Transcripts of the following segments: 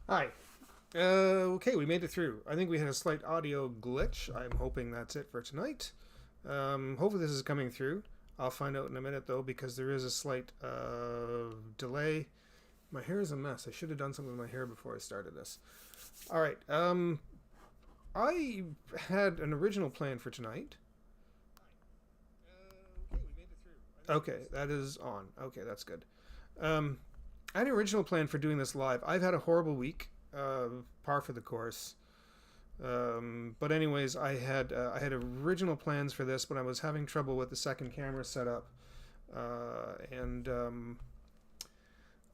Hi. Okay, we made it through. I think we had a slight audio glitch. I'm hoping that's it for tonight. Hopefully this is coming through. I'll find out in a minute though because there is a slight delay. My hair is a mess. I should have done something with my hair before I started this. All right. I had an original plan for tonight. Okay, that is on. Okay, that's good. Um, I had an original plan for doing this live. I've had a horrible week. Par for the course. But anyways, I had original plans for this, but I was having trouble with the second camera setup, and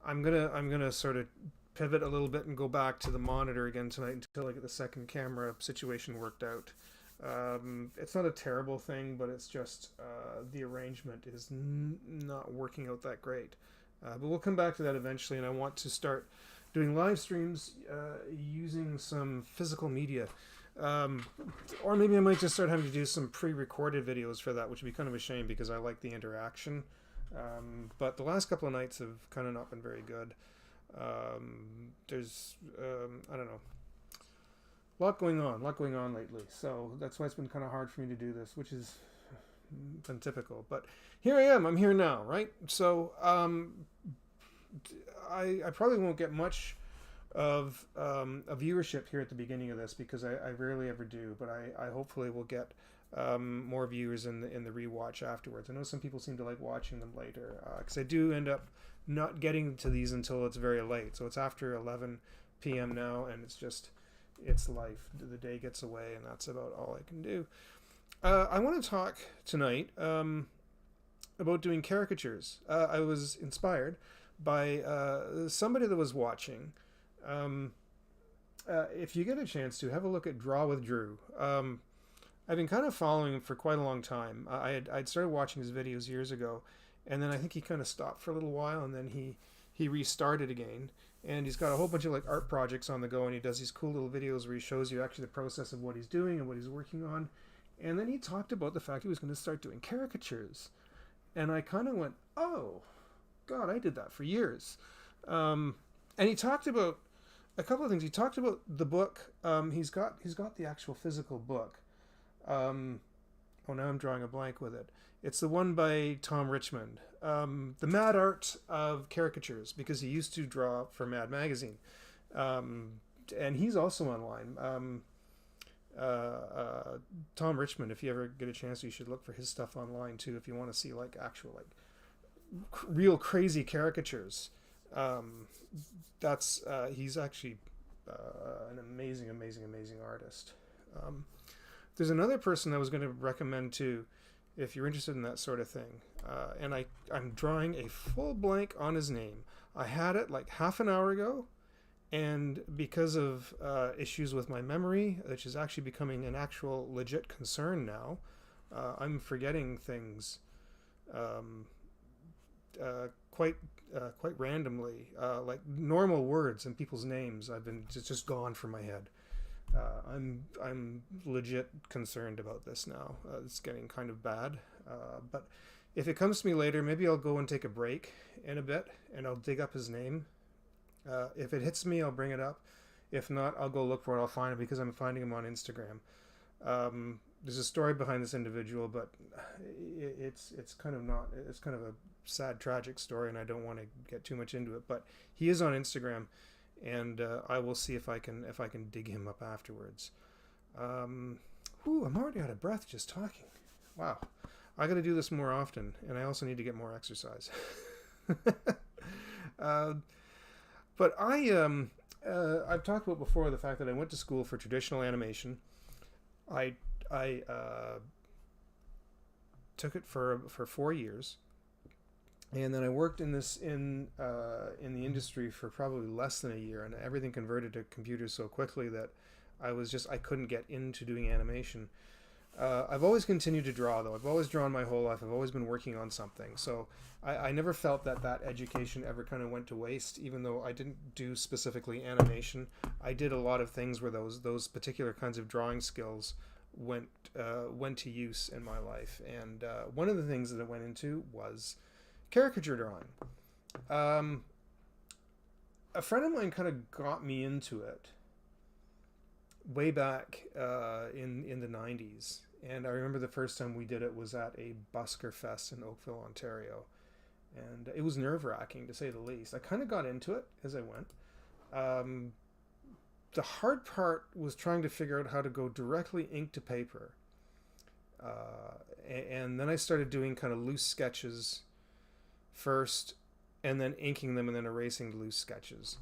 I'm gonna sort of pivot a little bit and go back to the monitor again tonight until I get the second camera situation worked out. It's not a terrible thing, but it's just the arrangement is not working out that great. But we'll come back to that eventually, and I want to start doing live streams using some physical media. Um, or maybe I might just start having to do some pre-recorded videos for that, which would be kind of a shame because I like the interaction. But the last couple of nights have kind of not been very good. There's I don't know, a lot going on lately. So that's why it's been kind of hard for me to do this, which is been typical. But here I am. I'm here now, right? So I probably won't get much of a viewership here at the beginning of this because I rarely ever do, but I hopefully will get more viewers in the rewatch afterwards. I know some people seem to like watching them later because I do end up not getting to these until it's very late. So it's after 11 p.m. now, and it's life. The day gets away, and that's about all I can do. I want to talk tonight about doing caricatures. I was inspired by somebody that was watching. Um, if you get a chance to have a look at Draw with Drew, I've been kind of following him for quite a long time. I'd started watching his videos years ago, and then I think he kind of stopped for a little while, and then he restarted again. And he's got a whole bunch of like art projects on the go, and he does these cool little videos where he shows you actually the process of what he's doing and what he's working on. And then he talked about the fact he was going to start doing caricatures, and I kind of went, "Oh, God, I did that for years." And he talked about a couple of things. He talked about the book. He's got the actual physical book. Um, oh, now I'm drawing a blank with it. It's the one by Tom Richmond, the Mad Art of Caricatures, because he used to draw for Mad Magazine, um, and he's also online. Tom Richmond, if you ever get a chance, you should look for his stuff online too. If you want to see like actual like real crazy caricatures, um, that's he's actually an amazing artist. Um, there's another person I was going to recommend too, if you're interested in that sort of thing. And I'm drawing a full blank on his name. I had it like half an hour ago, and because of issues with my memory, which is actually becoming an actual legit concern now, I'm forgetting things um, quite randomly, like normal words and people's names. I've been just gone from my head. I'm legit concerned about this now. It's getting kind of bad. But if it comes to me later, maybe I'll go and take a break in a bit, and I'll dig up his name. If it hits me, I'll bring it up. If not, I'll go look for it. I'll find it because I'm finding him on Instagram. There's a story behind this individual, but it's kind of not. It's kind of a sad, tragic story, and I don't want to get too much into it. But he is on Instagram, and I will see if I can dig him up afterwards. Um, I'm already out of breath just talking. Wow, I got to do this more often, and I also need to get more exercise. uh, but I've talked about before the fact that I went to school for traditional animation. I I took it for 4 years, and then I worked in the industry for probably less than a year, and everything converted to computers so quickly that I couldn't get into doing animation. I've always continued to draw though. I've always drawn my whole life. I've always been working on something. So I never felt that education ever kind of went to waste. Even though I didn't do specifically animation, I did a lot of things where those particular kinds of drawing skills went went to use in my life. And one of the things that it went into was caricature drawing. Um, a friend of mine kind of got me into it way back in the 90s. And I remember the first time we did it was at a busker fest in Oakville, Ontario. And it was nerve-wracking, to say the least. I kind of got into it as I went. Um, the hard part was trying to figure out how to go directly ink to paper. And then I started doing kind of loose sketches first, and then inking them and then erasing the loose sketches.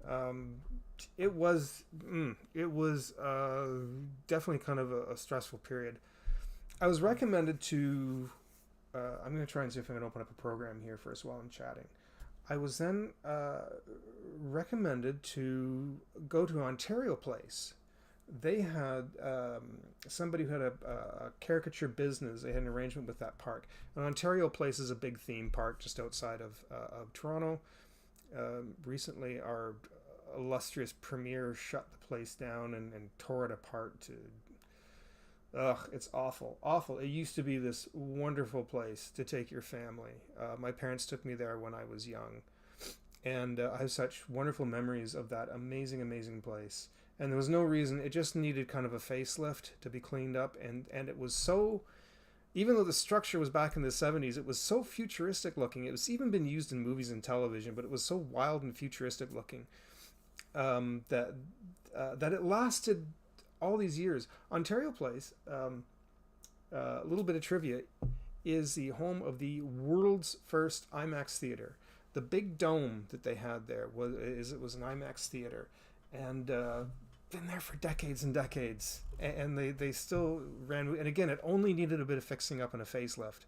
Um, it was definitely kind of a stressful period. I was recommended to. I'm going to try and see if I can open up a program here first while I'm chatting. I was then recommended to go to Ontario Place. They had somebody who had a caricature business. They had an arrangement with that park. And Ontario Place is a big theme park just outside of Toronto. Recently, our illustrious premier shut the place down and tore it apart to. Ugh, it's awful. Awful. It used to be this wonderful place to take your family. My parents took me there when I was young. And I have such wonderful memories of that amazing, amazing place. And there was no reason. It just needed kind of a facelift to be cleaned up. And it was so, even though the structure was back in the 70s, it was so futuristic looking. It was even been used in movies and television, but it was so wild and futuristic looking that it lasted all these years. Ontario Place, a little bit of trivia, is the home of the world's first IMAX theater. The big dome that they had there was an IMAX theater, and been there for decades and decades, and they still ran. And again, it only needed a bit of fixing up and a facelift.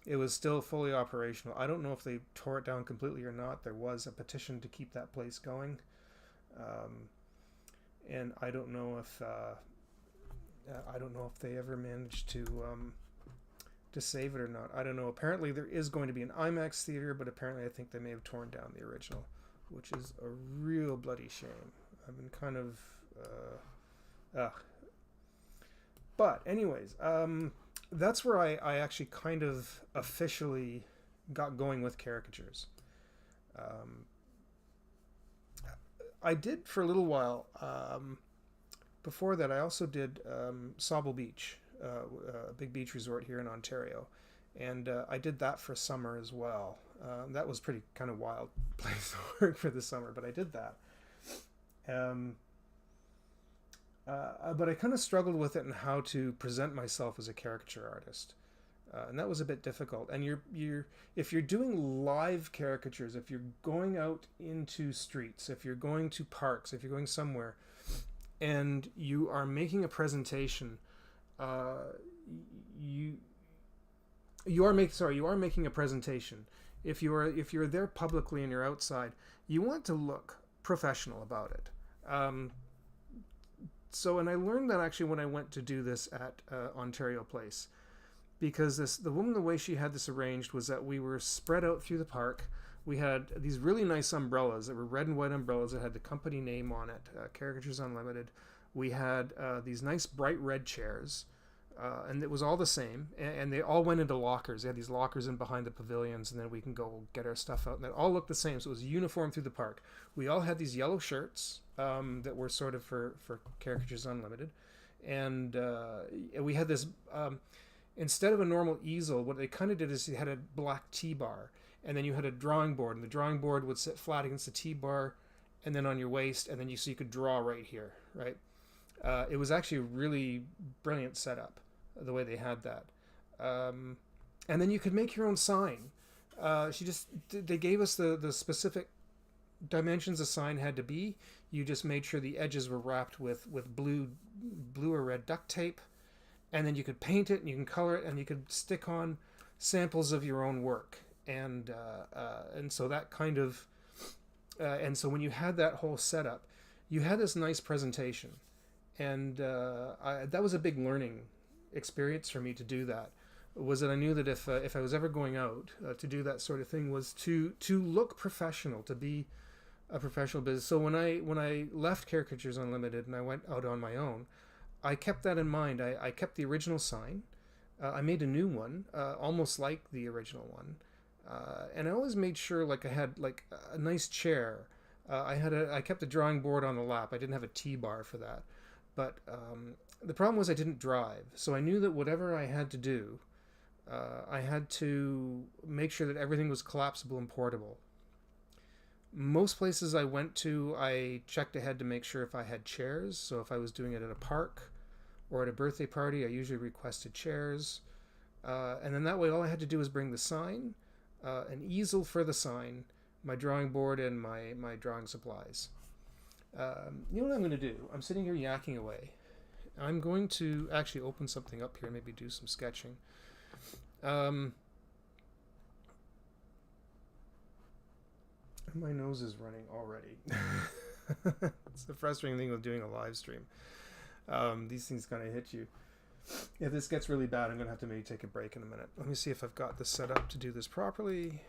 It was still fully operational. I don't know if they tore it down completely or not. There was a petition to keep that place going. And I don't know if they ever managed to save it or not. I don't know. Apparently there is going to be an IMAX theater, but apparently I think they may have torn down the original, which is a real bloody shame. I've been kind of but anyways, that's where I actually kind of officially got going with caricatures. I did for a little while. Before that, I also did Sauble Beach, a big beach resort here in Ontario, and I did that for summer as well. That was pretty kind of wild place to work for the summer, but I did that. But I kind of struggled with it and how to present myself as a caricature artist. And that was a bit difficult. And if you're doing live caricatures, if you're going out into streets, if you're going to parks, if you're going somewhere, and you are making a presentation, you are making a presentation. If you're there publicly and you're outside, you want to look professional about it. And I learned that actually when I went to do this at Ontario Place. Because the woman, the way she had this arranged was that we were spread out through the park. We had these really nice umbrellas that were red and white umbrellas that had the company name on it, Caricatures Unlimited. We had these nice bright red chairs, and it was all the same. And they all went into lockers. They had these lockers in behind the pavilions, and then we can go get our stuff out. And it all looked the same, so it was uniform through the park. We all had these yellow shirts that were sort of for Caricatures Unlimited. And we had this... instead of a normal easel, what they kind of did is you had a black T-bar, and then you had a drawing board, and the drawing board would sit flat against the T-bar, and then on your waist, and then so you could draw right here, right? It was actually a really brilliant setup, the way they had that. And then you could make your own sign. They gave us the specific dimensions the sign had to be. You just made sure the edges were wrapped with blue or red duct tape. And then you could paint it, and you can color it, and you could stick on samples of your own work, and so that kind of, and so when you had that whole setup, you had this nice presentation, and that was a big learning experience for me to do that. Was that I knew that if I was ever going out to do that sort of thing, was to look professional, to be a professional business. So when I left Caricatures Unlimited and I went out on my own, I kept that in mind. I kept the original sign. I made a new one, almost like the original one. And I always made sure I had a nice chair I kept a drawing board on the lap. I didn't have a T-bar for that. But the problem was I didn't drive. So I knew that whatever I had to do, I had to make sure that everything was collapsible and portable. Most places I went to, I checked ahead to make sure if I had chairs. So if I was doing it at a park or at a birthday party, I usually requested chairs. And then that way all I had to do was bring the sign, an easel for the sign, my drawing board, and my drawing supplies. You know what I'm going to do? I'm sitting here yakking away. I'm going to actually open something up here and maybe do some sketching. My nose is running already. It's the frustrating thing with doing a live stream. These things kind of hit you. If this gets really bad, I'm going to have to maybe take a break in a minute. Let me see if I've got this set up to do this properly.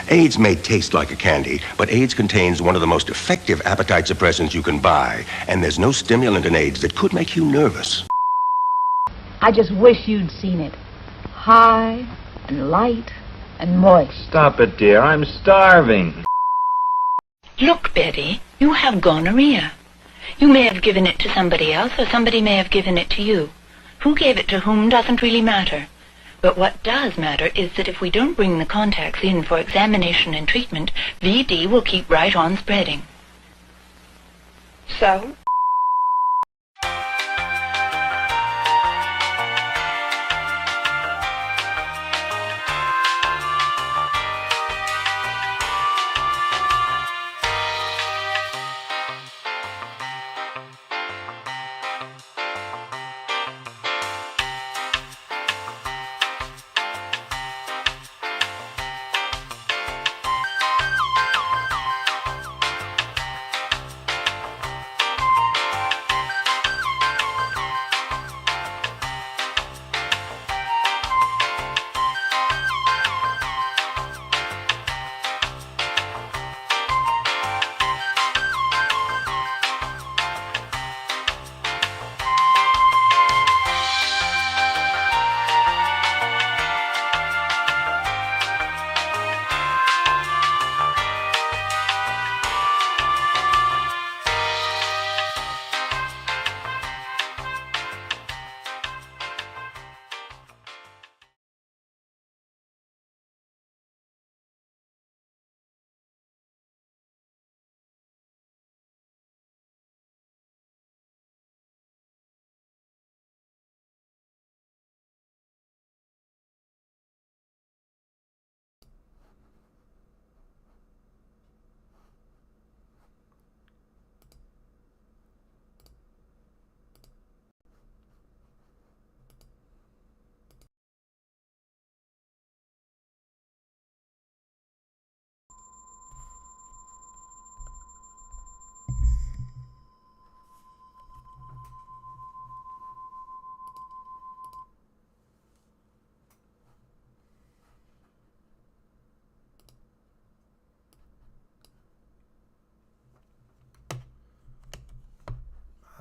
AIDS may taste like a candy, but AIDS contains one of the most effective appetite suppressants you can buy, and there's no stimulant in AIDS that could make you nervous. I just wish you'd seen it. High and light and moist. Stop it, dear. I'm starving. Look, Betty, you have gonorrhea. You may have given it to somebody else, or somebody may have given it to you. Who gave it to whom doesn't really matter. But what does matter is that if we don't bring the contacts in for examination and treatment, VD will keep right on spreading. So?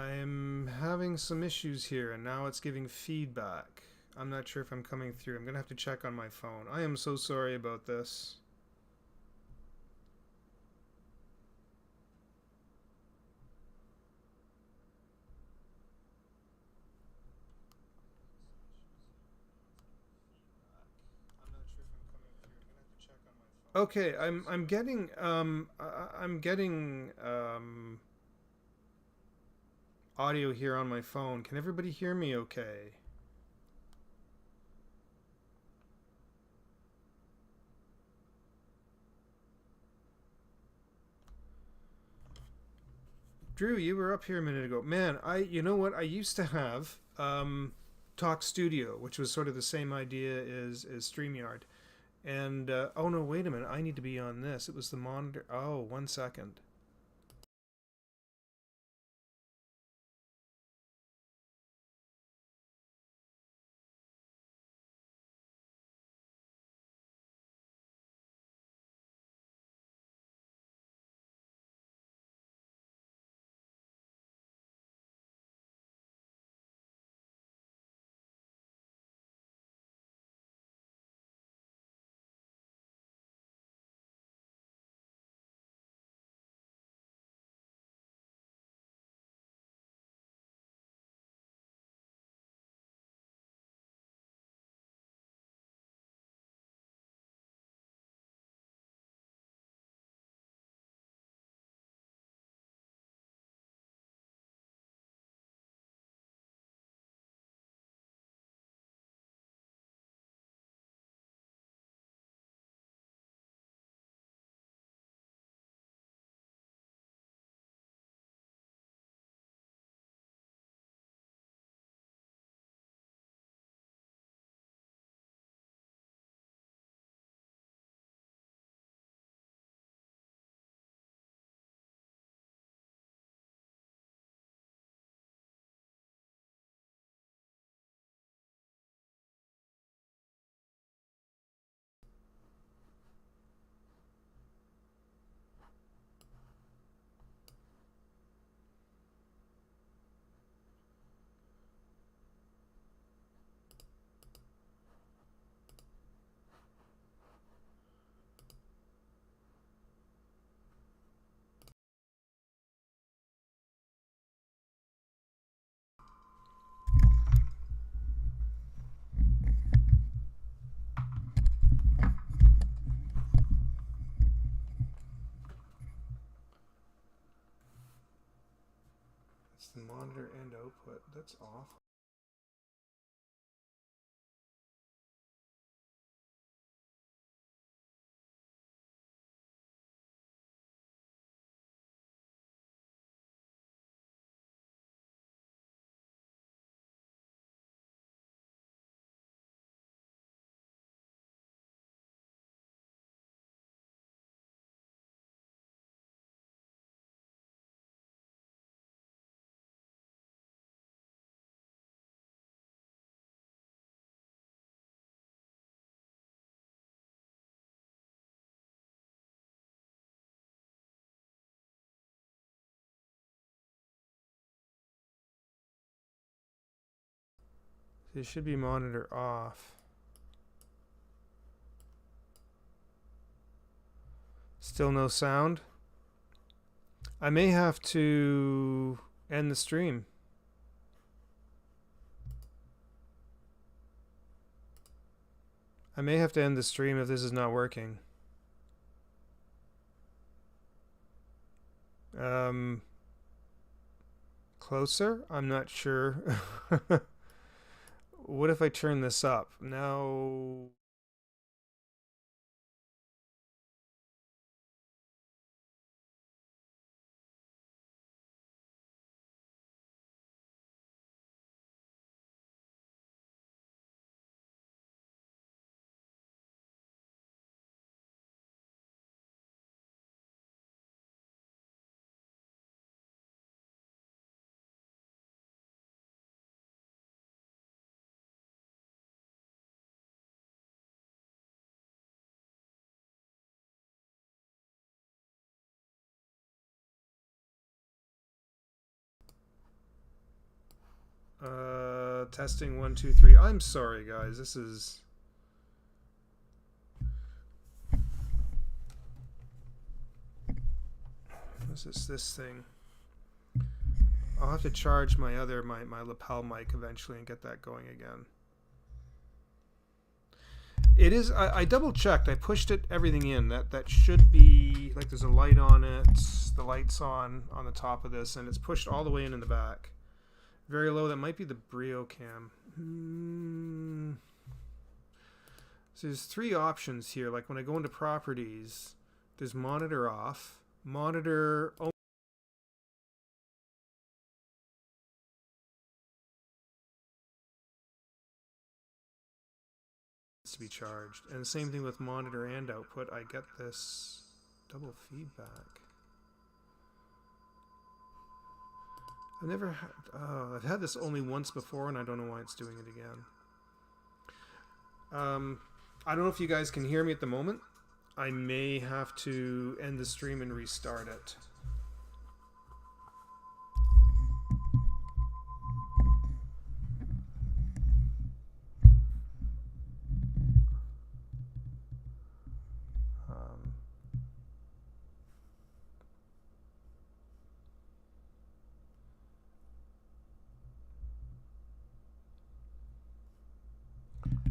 I'm having some issues here, and now it's giving feedback. I'm not sure if I'm coming through. I'm gonna have to check on my phone. I am so sorry about this. Okay, I'm getting I'm getting audio here on my phone. Can everybody hear me okay? Drew, you were up here a minute ago. Man, you know what? I used to have Talk Studio, which was sort of the same idea as StreamYard. And oh no, wait a minute. I need to be on this. It was the monitor. Oh, 1 second. It's the monitor and output. That's awful. It should be monitor off. Still no sound? I may have to end the stream. I may have to end the stream if this is not working. Closer? I'm not sure. What if I turn this up? Now Testing 1, 2, 3. I'm sorry, guys. This is... What is this thing? I'll have to charge my lapel mic eventually and get that going again. It is... I double checked. I pushed everything in. That should be... Like, there's a light on it. The light's on the top of this, and it's pushed all the way in the back. Very low. That might be the Brio cam. So there's 3 options here. Like when I go into properties, there's monitor off, monitor only to be charged, and the same thing with monitor and output. I get this double feedback. I've had this only once before, and I don't know why it's doing it again. I don't know if you guys can hear me at the moment. I may have to end the stream and restart it.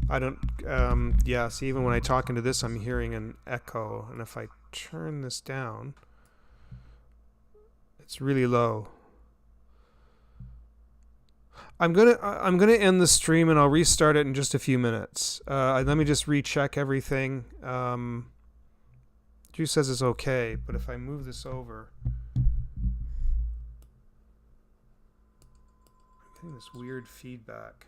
I don't, yeah, see, even when I talk into this, I'm hearing an echo, and if I turn this down, it's really low. I'm gonna end the stream, and I'll restart it in just a few minutes. Let me just recheck everything. Drew says it's okay, but if I move this over, I'm getting this weird feedback.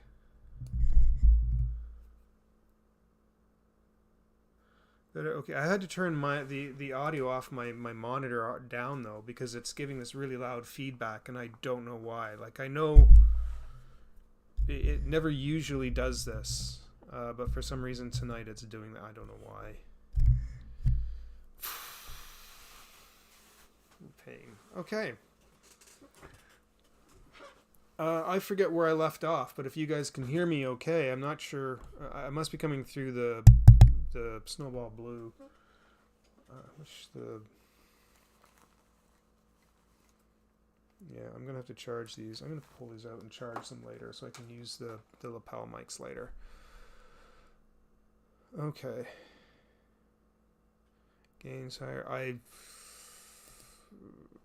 Okay, I had to turn the audio off my monitor down though, because it's giving this really loud feedback, and I don't know why. Like, I know it never usually does this, but for some reason tonight it's doing that. I don't know why. Pain. Okay. I forget where I left off, but if you guys can hear me okay, I'm not sure. I must be coming through the Snowball Blue. Yeah, I'm gonna have to charge these. I'm gonna pull these out and charge them later so I can use the lapel mics later. Okay. Gains higher.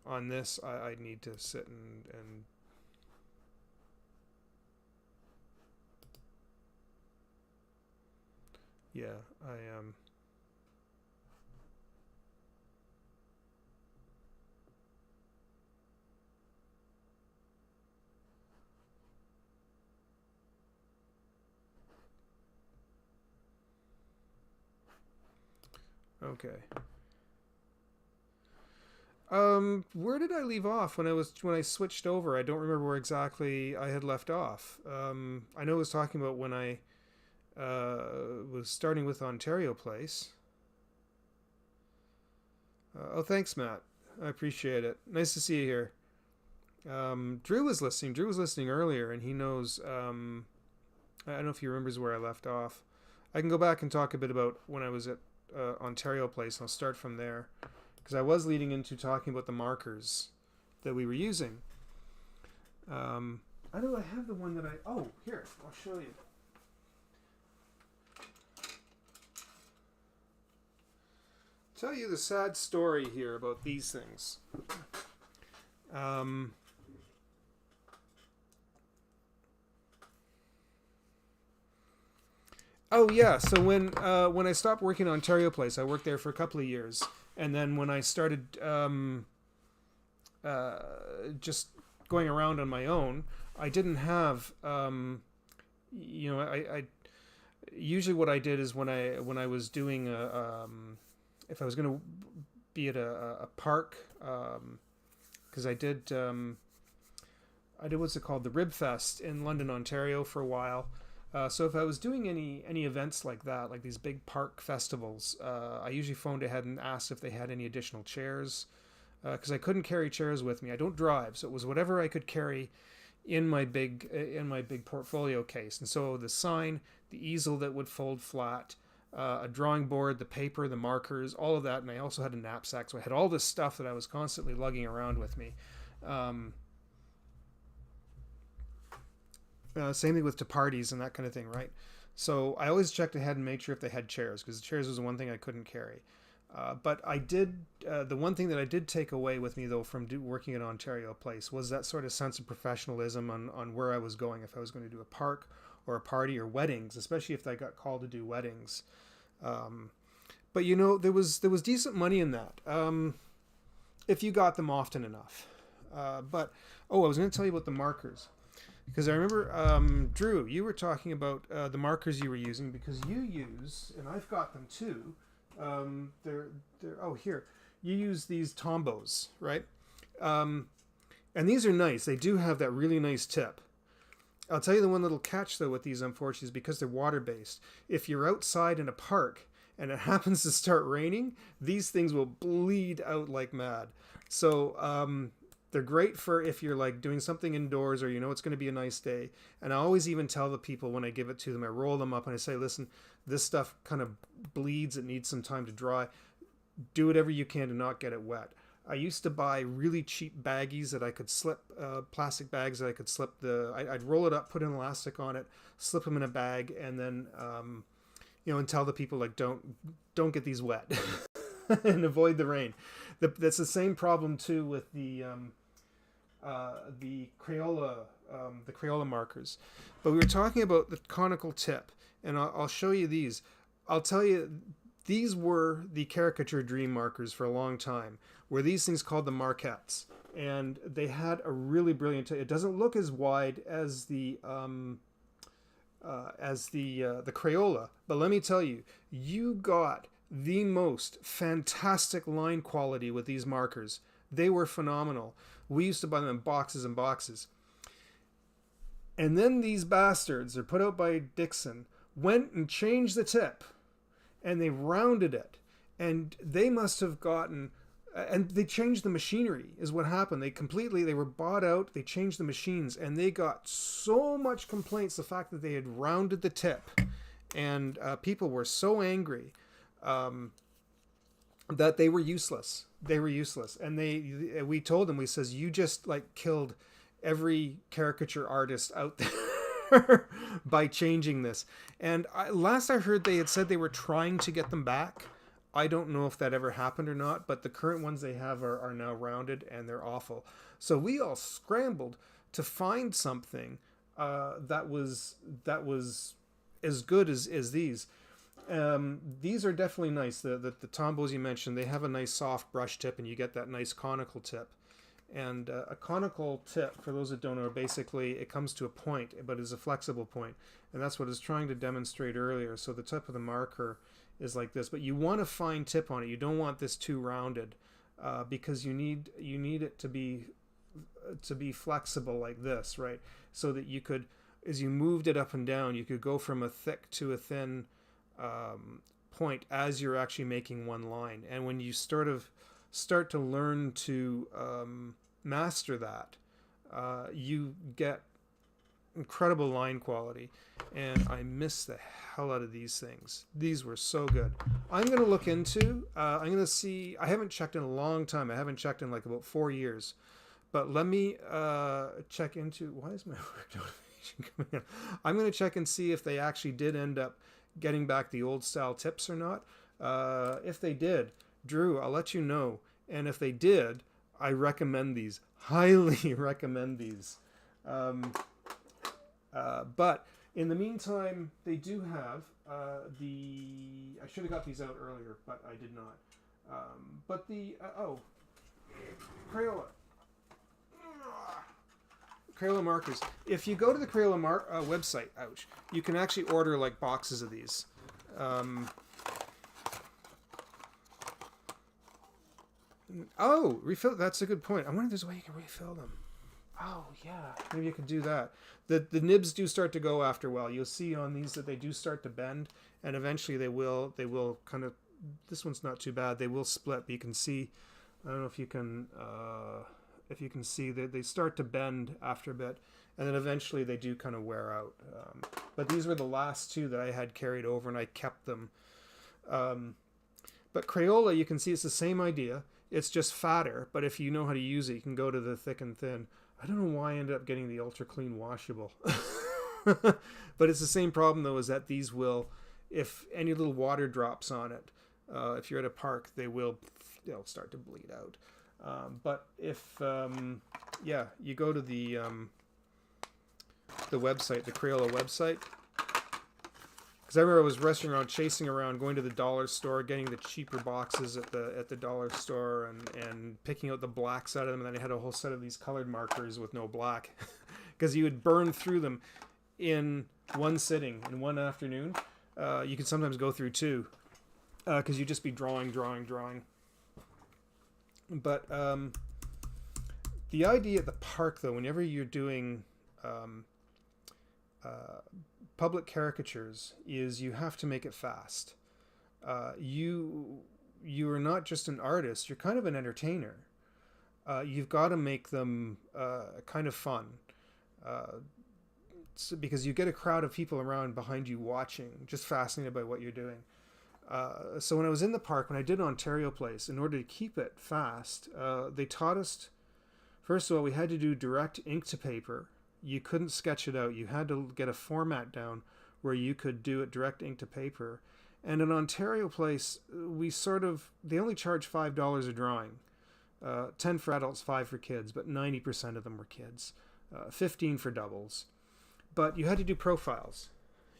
On this, I need to sit and yeah, I am. Okay. Where did I leave off when I switched over? I don't remember where exactly I had left off. I know I was talking about when I was starting with Ontario Place. Oh, thanks, Matt. I appreciate it. Nice to see you here. Drew was listening. Drew was listening earlier, and he knows. I don't know if he remembers where I left off. I can go back and talk a bit about when I was at Ontario Place, and I'll start from there, because I was leading into talking about the markers that we were using. I know I have the one that oh, here, I'll show you. Tell you the sad story here about these things. Oh yeah, so when I stopped working at Ontario Place, I worked there for a couple of years, and then when I started just going around on my own, I didn't have I usually what I did is when I was doing if I was going to be at a park, because I did what's it called, the Rib Fest in London, Ontario for a while. So if I was doing any events like that, like these big park festivals, I usually phoned ahead and asked if they had any additional chairs, because I couldn't carry chairs with me. I don't drive, so it was whatever I could carry in my big portfolio case. And so the sign, the easel that would fold flat, a drawing board, the paper, the markers, all of that. And I also had a knapsack, so I had all this stuff that I was constantly lugging around with me. Same thing with to parties and that kind of thing, right? So I always checked ahead and made sure if they had chairs, because the chairs was the one thing I couldn't carry. But I did, the one thing that I did take away with me, though, from working at Ontario Place was that sort of sense of professionalism on where I was going, if I was going to do a park or a party or weddings, especially if I got called to do weddings. But, you know, there was decent money in that, if you got them often enough. I was going to tell you about the markers. Because I remember, Drew, you were talking about the markers you were using, because you use, and I've got them too, here. You use these Tombos, right? And these are nice. They do have that really nice tip. I'll tell you the one little catch, though, with these, unfortunately, is because they're water-based. If you're outside in a park and it happens to start raining, these things will bleed out like mad. So, they're great for if you're like doing something indoors or you know it's going to be a nice day. And I always even tell the people when I give it to them, I roll them up and I say, listen, this stuff kind of bleeds. It needs some time to dry. Do whatever you can to not get it wet. I used to buy really cheap baggies that I could slip, plastic bags that I could slip I'd roll it up, put an elastic on it, slip them in a bag, and then, and tell the people, like, don't get these wet and avoid the rain. That's the same problem too with the Crayola markers. But we were talking about the conical tip, and I'll show you these. I'll tell you, these were the caricature dream markers for a long time, were these things called the Marquettes, and they had a really brilliant tip. It doesn't look as wide as the Crayola, but let me tell you, you got the most fantastic line quality with these markers. They were phenomenal. We used to buy them in boxes and boxes. And then these bastards, they're put out by Dixon, went and changed the tip, and they rounded it. And they must have gotten, and they changed the machinery is what happened. They were bought out, they changed the machines, and they got so much complaints, the fact that they had rounded the tip. And people were so angry that they were useless. And we told them, we says, you just like killed every caricature artist out there by changing this. And last I heard, they had said they were trying to get them back. I don't know if that ever happened or not, but the current ones they have are now rounded and they're awful. So we all scrambled to find something that was as good as these. These are definitely nice. The Tombos you mentioned, they have a nice soft brush tip, and you get that nice conical tip. And a conical tip, for those that don't know, basically it comes to a point, but it's a flexible point, and that's what I was trying to demonstrate earlier. So the tip of the marker is like this, but you want a fine tip on it. You don't want this too rounded, because you need it to be flexible like this, right? So that you could, as you moved it up and down, you could go from a thick to a thin point as you're actually making one line. And when you start to learn to master that, you get incredible line quality. And I miss the hell out of these things. These were so good. I'm going to look into, I'm going to see, I haven't checked in a long time. I haven't checked in like about 4 years. But let me check into, why is my work notification coming in? I'm going to check and see if they actually did end up getting back the old style tips or not. If they did, Drew, I'll let you know. And if they did, I recommend these. Highly recommend these. But in the meantime, they do have I should have got these out earlier, but I did not. But the Crayola markers. If you go to the Crayola website, you can actually order like boxes of these. Refill. That's a good point. I wonder if there's a way you can refill them. Oh yeah, maybe you could do that. The nibs do start to go after a while. You'll see on these that they do start to bend, and eventually they will kind of. This one's not too bad. They will split, but you can see. I don't know if you can. If you can see, they start to bend after a bit, and then eventually they do kind of wear out. But these were the last two that I had carried over, and I kept them. But Crayola, you can see it's the same idea. It's just fatter, but if you know how to use it, you can go to the thick and thin. I don't know why I ended up getting the Ultra Clean washable. But it's the same problem, though, is that these will, if any little water drops on it, if you're at a park, they'll start to bleed out. But if, you go to the website, the Crayola website, because I remember I was rushing around, chasing around, going to the dollar store, getting the cheaper boxes at the dollar store, and picking out the blacks out of them. And then I had a whole set of these colored markers with no black, because you would burn through them in one sitting, in one afternoon. You could sometimes go through two, because you'd just be drawing. But the idea at the park, though, whenever you're doing public caricatures, is you have to make it fast. You are not just an artist, you're kind of an entertainer. You've got to make them kind of fun, because you get a crowd of people around behind you watching, just fascinated by what you're doing. So when I was in the park, when I did Ontario Place, in order to keep it fast, they taught us, first of all, we had to do direct ink to paper. You couldn't sketch it out. You had to get a format down where you could do it direct ink to paper. And in Ontario Place, they only charge $5 a drawing. 10 for adults, 5 for kids, but 90% of them were kids. 15 for doubles. But you had to do profiles.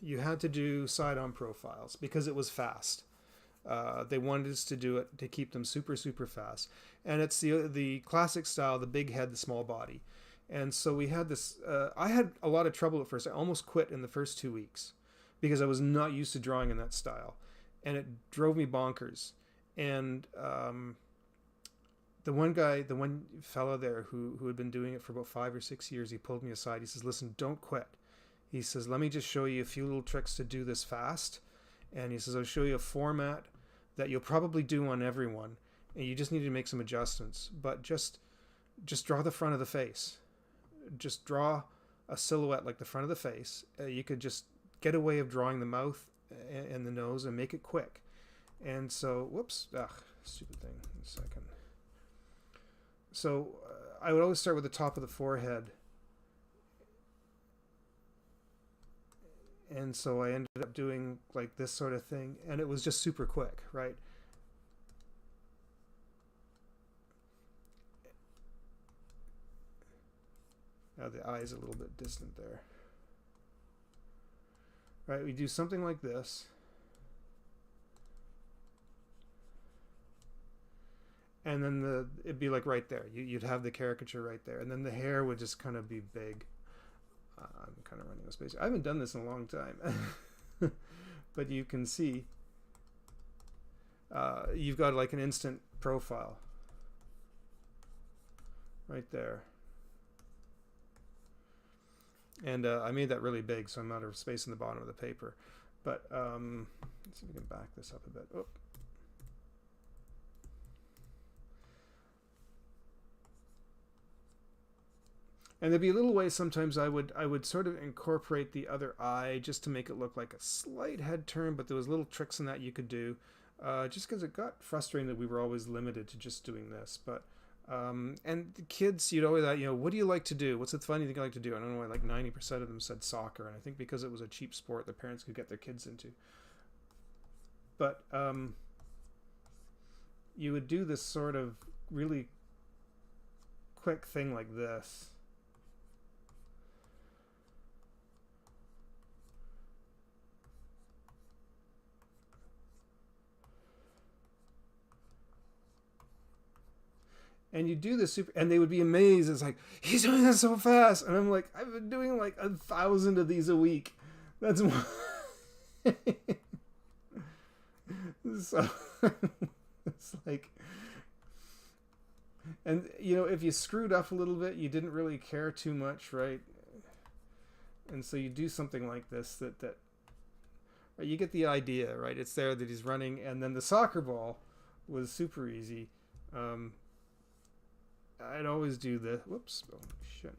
You had to do side-on profiles because it was fast. They wanted us to do it to keep them super, super fast. And it's the classic style, the big head, the small body. And so we had this, I had a lot of trouble at first. I almost quit in the first 2 weeks because I was not used to drawing in that style. And it drove me bonkers. And the one fellow there who had been doing it for about 5 or 6 years, he pulled me aside. He says, listen, don't quit. He says, let me just show you a few little tricks to do this fast. And he says, I'll show you a format that you'll probably do on everyone. And you just need to make some adjustments. But just draw the front of the face. Just draw a silhouette like the front of the face. You could just get a way of drawing the mouth and the nose and make it quick. And so, stupid thing. 1 second. So I would always start with the top of the forehead. And so I ended up doing like this sort of thing. And it was just super quick, right? Now the eye is a little bit distant there. Right, we do something like this. And then it'd be like right there. You'd have the caricature right there. And then the hair would just kind of be big. I'm kind of running out of space. I haven't done this in a long time. But you can see you've got like an instant profile right there. And I made that really big, so I'm out of space in the bottom of the paper. But let's see if we can back this up a bit. Oh. And there'd be a little way sometimes I would sort of incorporate the other eye just to make it look like a slight head turn, but there was little tricks in that you could do, just because it got frustrating that we were always limited to just doing this. But and the kids, you'd always that, what do you like to do? What's the funny thing you like to do? I don't know why, like 90% of them said soccer, and I think because it was a cheap sport the parents could get their kids into. But you would do this sort of really quick thing like this. And you do this and they would be amazed. It's like, he's doing this so fast. And I'm like, I've been doing like 1,000 of these a week. That's more. So it's like, and if you screwed up a little bit, you didn't really care too much, right? And so you do something like this that right, you get the idea, right? It's there that he's running, and then the soccer ball was super easy. I'd always do the, whoops, oh shit,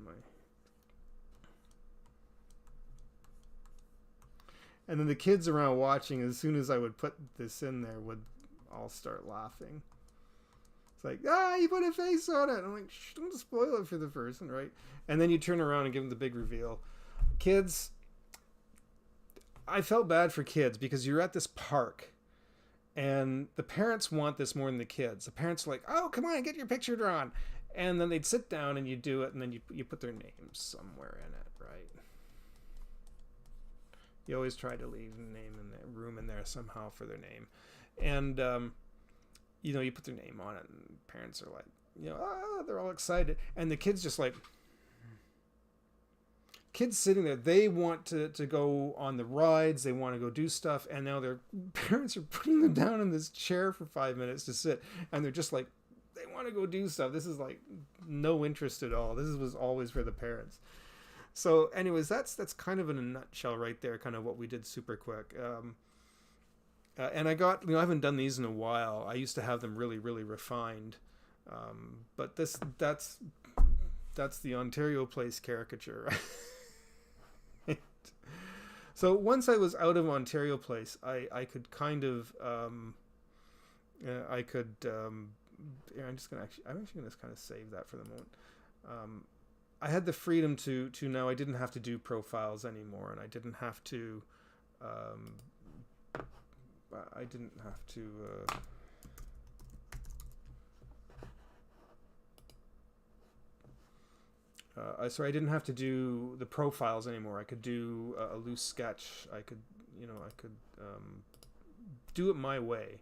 and then the kids around watching, as soon as I would put this in there, would all start laughing. It's like, you put a face on it. I'm like, shh, don't spoil it for the person, right? And then you turn around and give them the big reveal. Kids, I felt bad for kids because you're at this park and the parents want this more than the kids. The parents are like, oh, come on, get your picture drawn. And then they'd sit down and you do it, and then you put their names somewhere in it, right? You always try to leave a name in there, room in there somehow for their name. And, you put their name on it, and parents are like, they're all excited. And the kids just like, kids sitting there, they want to go on the rides, they want to go do stuff, and now their parents are putting them down in this chair for 5 minutes to sit, and they're just like, they want to go do stuff. This is like no interest at all. This was always for the parents. So anyways, that's kind of in a nutshell right there, kind of what we did super quick. And I got, I haven't done these in a while. I used to have them really, really refined. But that's the Ontario Place caricature. So once I was out of Ontario Place, I could kind of, I'm actually gonna kind of save that for the moment. I had the freedom to now I didn't have to do profiles anymore, and I didn't have to, so I didn't have to do the profiles anymore. I could do a loose sketch. I could do it my way.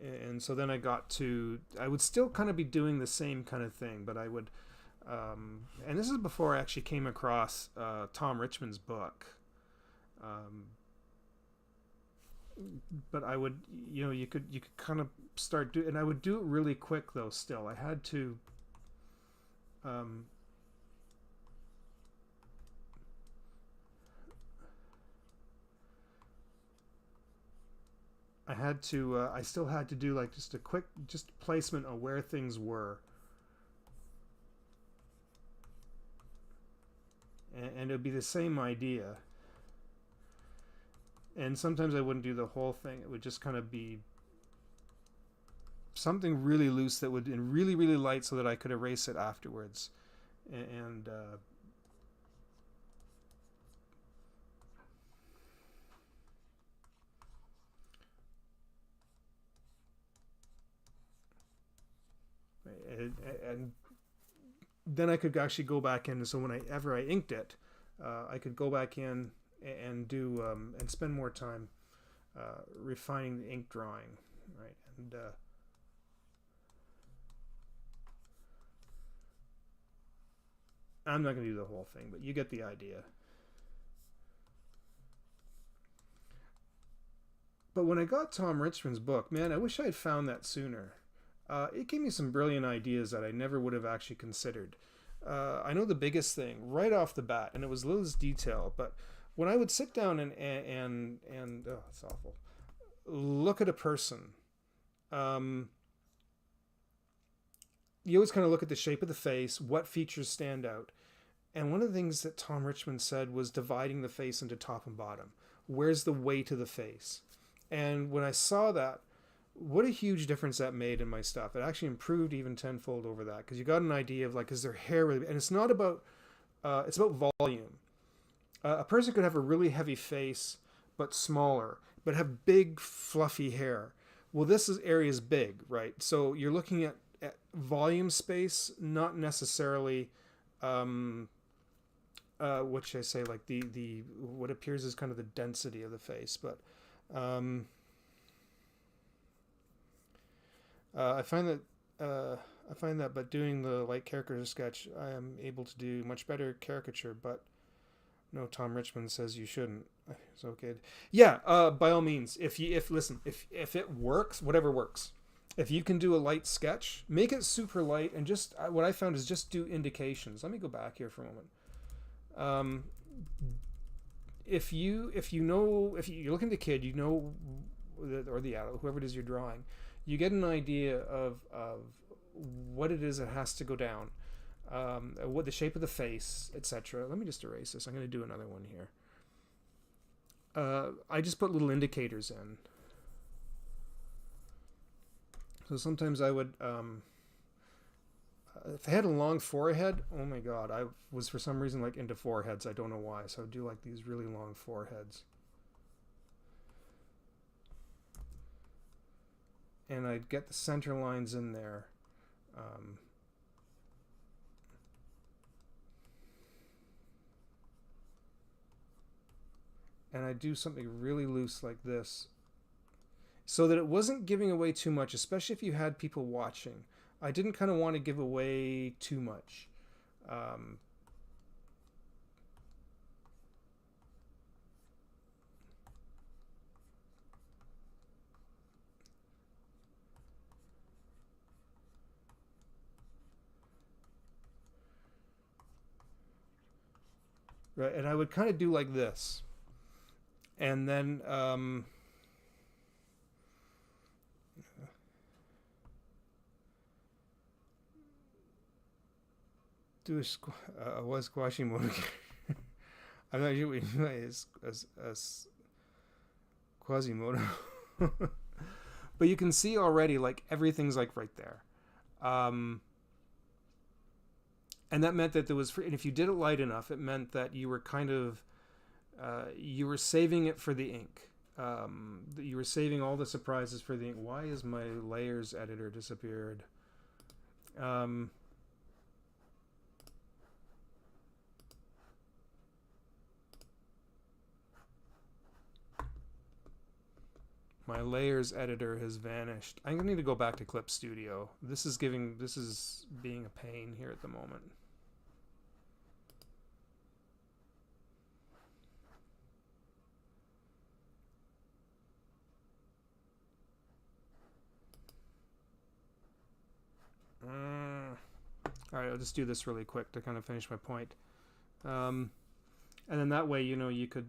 And so then I would still kind of be doing the same kind of thing, but I would, and this is before I actually came across Tom Richmond's book. But I would, you could kind of start and I would do it really quick though. Still, I had to, I still had to do like just a quick, placement of where things were. And it would be the same idea. And sometimes I wouldn't do the whole thing. It would just kind of be something really loose that would, and really, really light so that I could erase it afterwards. And then I could actually go back in. So whenever I inked it, I could go back in and do and spend more time refining the ink drawing, right? And I'm not going to do the whole thing, but you get the idea. But when I got Tom Richmond's book, man, I wish I had found that sooner. It gave me some brilliant ideas that I never would have actually considered. I know the biggest thing right off the bat, and it was Lil's detail, but when I would sit down and oh, it's awful, look at a person, you always kind of look at the shape of the face, what features stand out. And one of the things that Tom Richmond said was dividing the face into top and bottom. Where's the weight of the face? And when I saw that, what a huge difference that made in my stuff. It actually improved even tenfold over that, because you got an idea of like, is their hair really, and it's not about, it's about volume. A person could have a really heavy face, but smaller, but have big fluffy hair. Well, this area is big, right? So you're looking at volume space, not necessarily, what should I say, like the what appears as kind of the density of the face, but I find that by doing the light caricature sketch, I am able to do much better caricature. But no, Tom Richmond says you shouldn't. It's okay. Yeah, by all means, if it works, whatever works. If you can do a light sketch, make it super light, and just what I found is just do indications. Let me go back here for a moment. If you're looking at the kid, or the adult, whoever it is you're drawing, you get an idea of what it is that has to go down, what the shape of the face, etc. Let me just erase this. I'm going to do another one here. I just put little indicators in. So sometimes I would, if I had a long forehead, oh my god, I was for some reason like into foreheads. I don't know why. So I would do like these really long foreheads. And I'd get the center lines in there. And I'd do something really loose like this, so that it wasn't giving away too much, especially if you had people watching. I didn't kind of want to give away too much. Right, and I would kind of do like this. And then do a squashing motor. I'm not sure what you mean as Quasimodo. But you can see already, like, everything's like right there. And that meant that there was, and if you did it light enough, it meant that you were kind of, you were saving it for the ink. You were saving all the surprises for the ink. Why is my layers editor disappeared? My layers editor has vanished. I'm gonna need to go back to Clip Studio. This is being a pain here at the moment. All right, I'll just do this really quick to kind of finish my point. And then that way, you know, you could,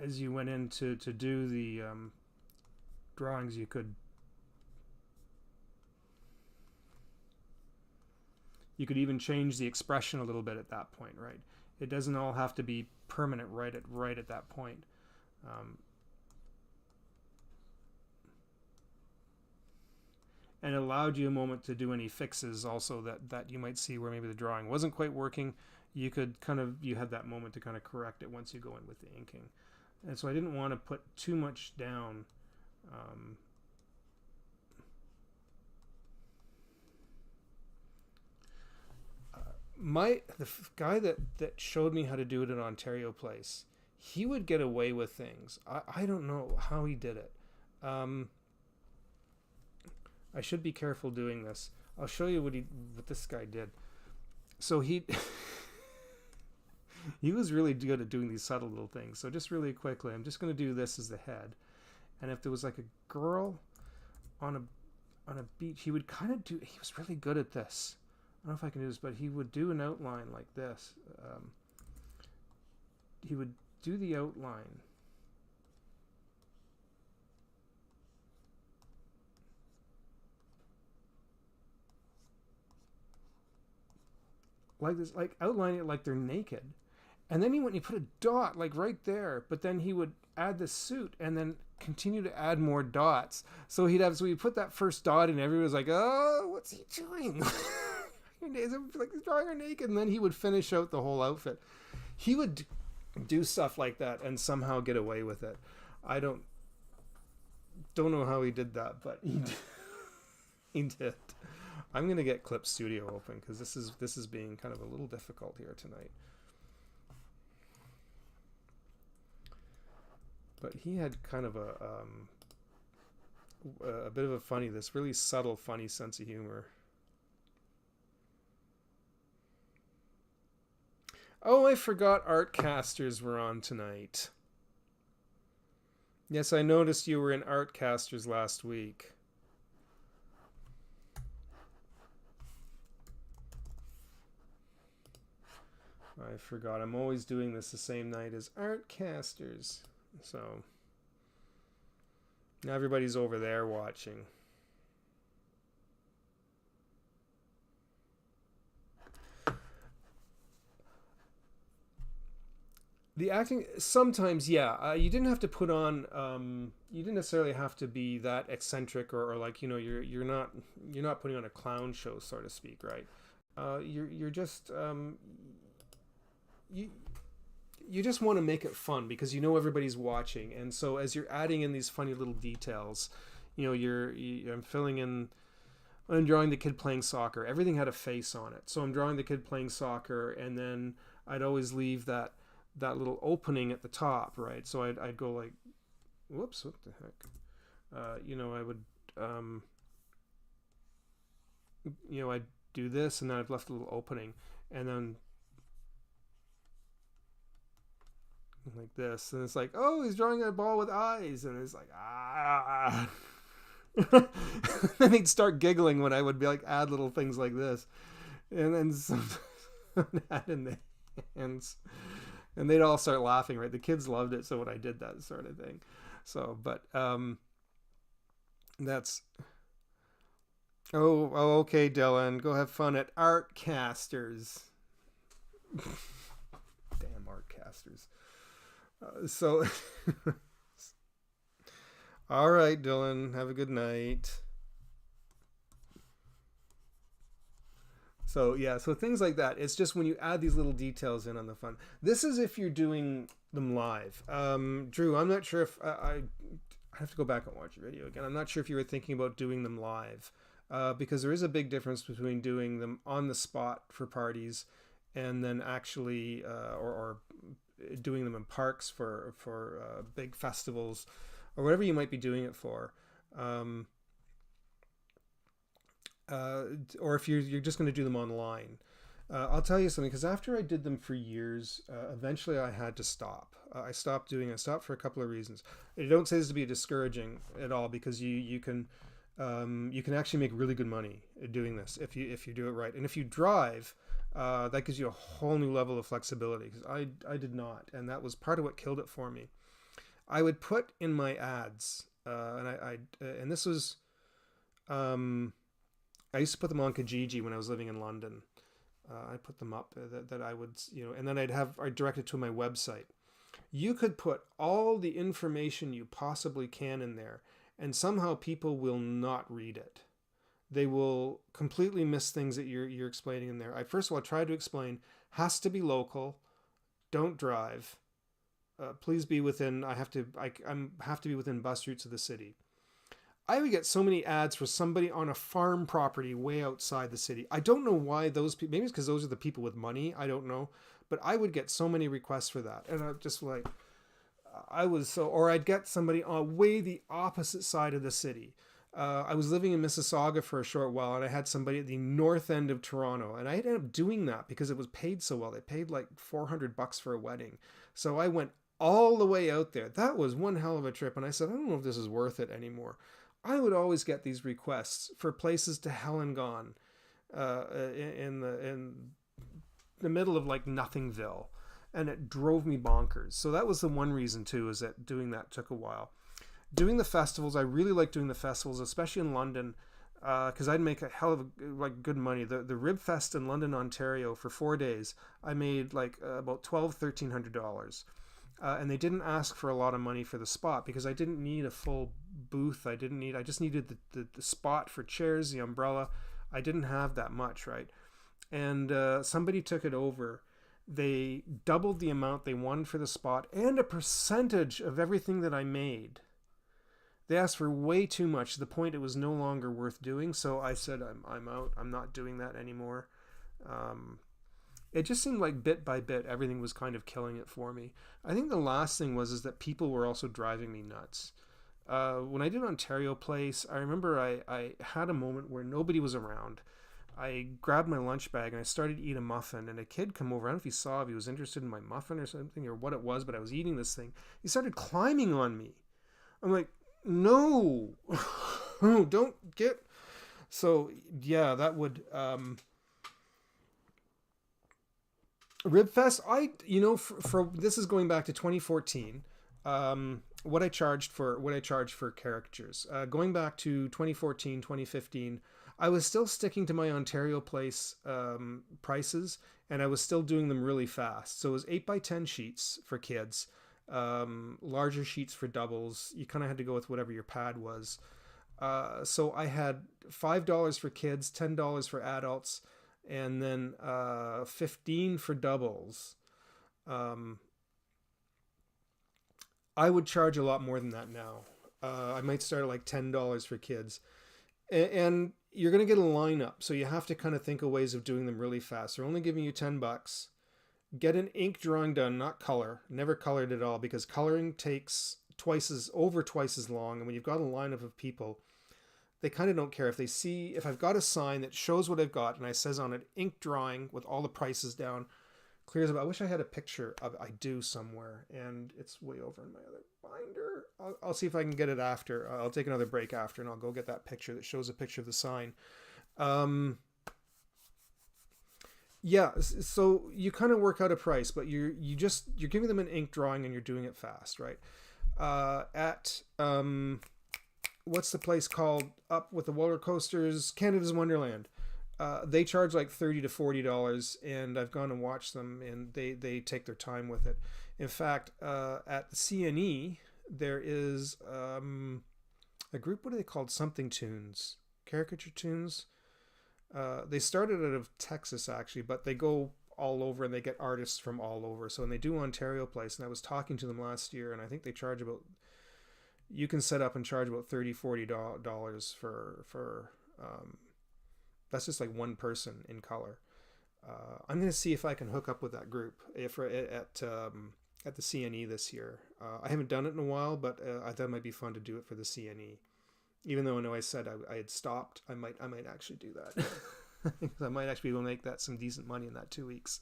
as you went in to do the drawings, you could even change the expression a little bit at that point, right? It doesn't all have to be permanent right at that point. And it allowed you a moment to do any fixes also that you might see where maybe the drawing wasn't quite working. You could you had that moment to kind of correct it once you go in with the inking. And so I didn't want to put too much down. The guy that showed me how to do it at Ontario Place, he would get away with things. I don't know how he did it. I should be careful doing this. I'll show you what this guy did. So he was really good at doing these subtle little things. So just really quickly, I'm just going to do this as the head. And if there was like a girl on a beach, he would kind of do. He was really good at this. I don't know if I can do this, but he would do an outline like this. He would do the outline. Like this, like outlining it like they're naked. And then he put a dot like right there, but then he would add the suit and then continue to add more dots. So he'd put that first dot and everyone was like, oh, what's he doing? Is it like he's drawing her naked? And then he would finish out the whole outfit. He would do stuff like that and somehow get away with it. I don't know how he did that, but he did. I'm gonna get Clip Studio open because this is being kind of a little difficult here tonight. But he had kind of a bit of this really subtle, funny sense of humor. Oh, I forgot Artcasters were on tonight. Yes, I noticed you were in Artcasters last week. I forgot. I'm always doing this the same night as Artcasters. So Now everybody's over there watching. The acting sometimes, yeah. You didn't have to put on. You didn't necessarily have to be that eccentric or like you're not putting on a clown show, so to speak, right? You're just you you just want to make it fun because you know everybody's watching, and so as you're adding in these funny little details, I'm filling in. I'm drawing the kid playing soccer. Everything had a face on it, so I'm drawing the kid playing soccer, and then I'd always leave that little opening at the top, right? So I'd go like, whoops, what the heck? I would, I'd do this, and then I've left a little opening, and then like this, and it's like, oh, he's drawing a ball with eyes, and it's like, ah. Then he'd start giggling when I would be like add little things like this, and then sometimes add in the hands. And they'd all start laughing, right? The kids loved it. So when I did that sort of thing, but that's okay, Dylan, go have fun at Artcasters. Damn Artcasters. So all right, Dylan, have a good night. So yeah, so things like that. It's just when you add these little details in on the fun. This is if you're doing them live. Drew, I'm not sure if I have to go back and watch your video again. I'm not sure if you were thinking about doing them live, because there is a big difference between doing them on the spot for parties and then actually or doing them in parks for big festivals or whatever you might be doing it for. Or if you're just going to do them online. I'll tell you something, because after I did them for years, eventually I had to stop. I stopped for a couple of reasons. I don't say this to be discouraging at all, because you can actually make really good money doing this if you do it right. And if you drive, that gives you a whole new level of flexibility, because I did not, and that was part of what killed it for me. I would put in my ads, and this was. I used to put them on Kijiji when I was living in London. I put them up that I would, and then I'd direct it to my website. You could put all the information you possibly can in there, and somehow people will not read it. They will completely miss things that you're explaining in there. I first of all try to explain, has to be local, don't drive, please be within. I have to be within bus routes of the city. I would get so many ads for somebody on a farm property way outside the city. I don't know why those people, maybe it's because those are the people with money. I don't know. But I would get so many requests for that. And I just like, or I'd get somebody on way the opposite side of the city. I was living in Mississauga for a short while, and I had somebody at the north end of Toronto. And I ended up doing that because it was paid so well. They paid like $400 for a wedding. So I went all the way out there. That was one hell of a trip. And I said, I don't know if this is worth it anymore. I would always get these requests for places to hell and gone, in the middle of like Nothingville, and it drove me bonkers. So that was the one reason too, is that doing that took a while. Doing the festivals, I really like doing the festivals, especially in London, because I'd make a hell of good money. The Rib Fest in London, Ontario, for 4 days, I made like about $1,200-$1,300. And they didn't ask for a lot of money for the spot, because I didn't need a full booth. I just needed the spot for chairs, the umbrella. I didn't have that much, right? And somebody took it over. They doubled the amount they wanted for the spot and a percentage of everything that I made. They asked for way too much, to the point it was no longer worth doing. So I said, I'm out. I'm not doing that anymore. It just seemed like bit by bit, everything was kind of killing it for me. I think the last thing was that people were also driving me nuts. When I did Ontario Place, I remember I had a moment where nobody was around. I grabbed my lunch bag and I started to eat a muffin, and a kid come over. I don't know if he saw, if he was interested in my muffin or something, or what it was, but I was eating this thing. He started climbing on me. I'm like, no, don't get. So yeah, that would, Ribfest, for this is going back to 2014. what I charged for caricatures. Going back to 2014, 2015, I was still sticking to my Ontario Place prices, and I was still doing them really fast. So it was 8x10 sheets for kids, larger sheets for doubles. You kind of had to go with whatever your pad was. So I had $5 for kids, $10 for adults, and then 15 for doubles. I would charge a lot more than that now. I might start at like $10 for kids. And you're going to get a lineup. So you have to kind of think of ways of doing them really fast. They're only giving you $10. Get an ink drawing done, not color. Never colored at all, because coloring takes twice as long. And when you've got a lineup of people, they kind of don't care. If I've got a sign that shows what I've got and I says on it, ink drawing with all the prices down, clears up. I wish I had a picture of it. I do somewhere, and it's way over in my other binder. I'll see if I can get it after. I'll take another break after, and I'll go get that picture that shows a picture of the sign. Yeah, so you kind of work out a price, but you're giving them an ink drawing and you're doing it fast, right? At what's the place called up with the roller coasters? Canada's Wonderland. They charge like $30 to $40, and I've gone and watched them, and they take their time with it. In fact, at the CNE, there is a group. What are they called? Something Tunes, Caricature Tunes. They started out of Texas actually, but they go all over and they get artists from all over. So when they do Ontario Place, and I was talking to them last year, and I think they charge about. You can set up and charge about $30, $40 for. That's just like one person in color. I'm going to see if I can hook up with that group at the CNE this year. I haven't done it in a while, but I thought it might be fun to do it for the CNE. Even though I know I said I had stopped, I might actually do that. I might actually be able to make that some decent money in that 2 weeks.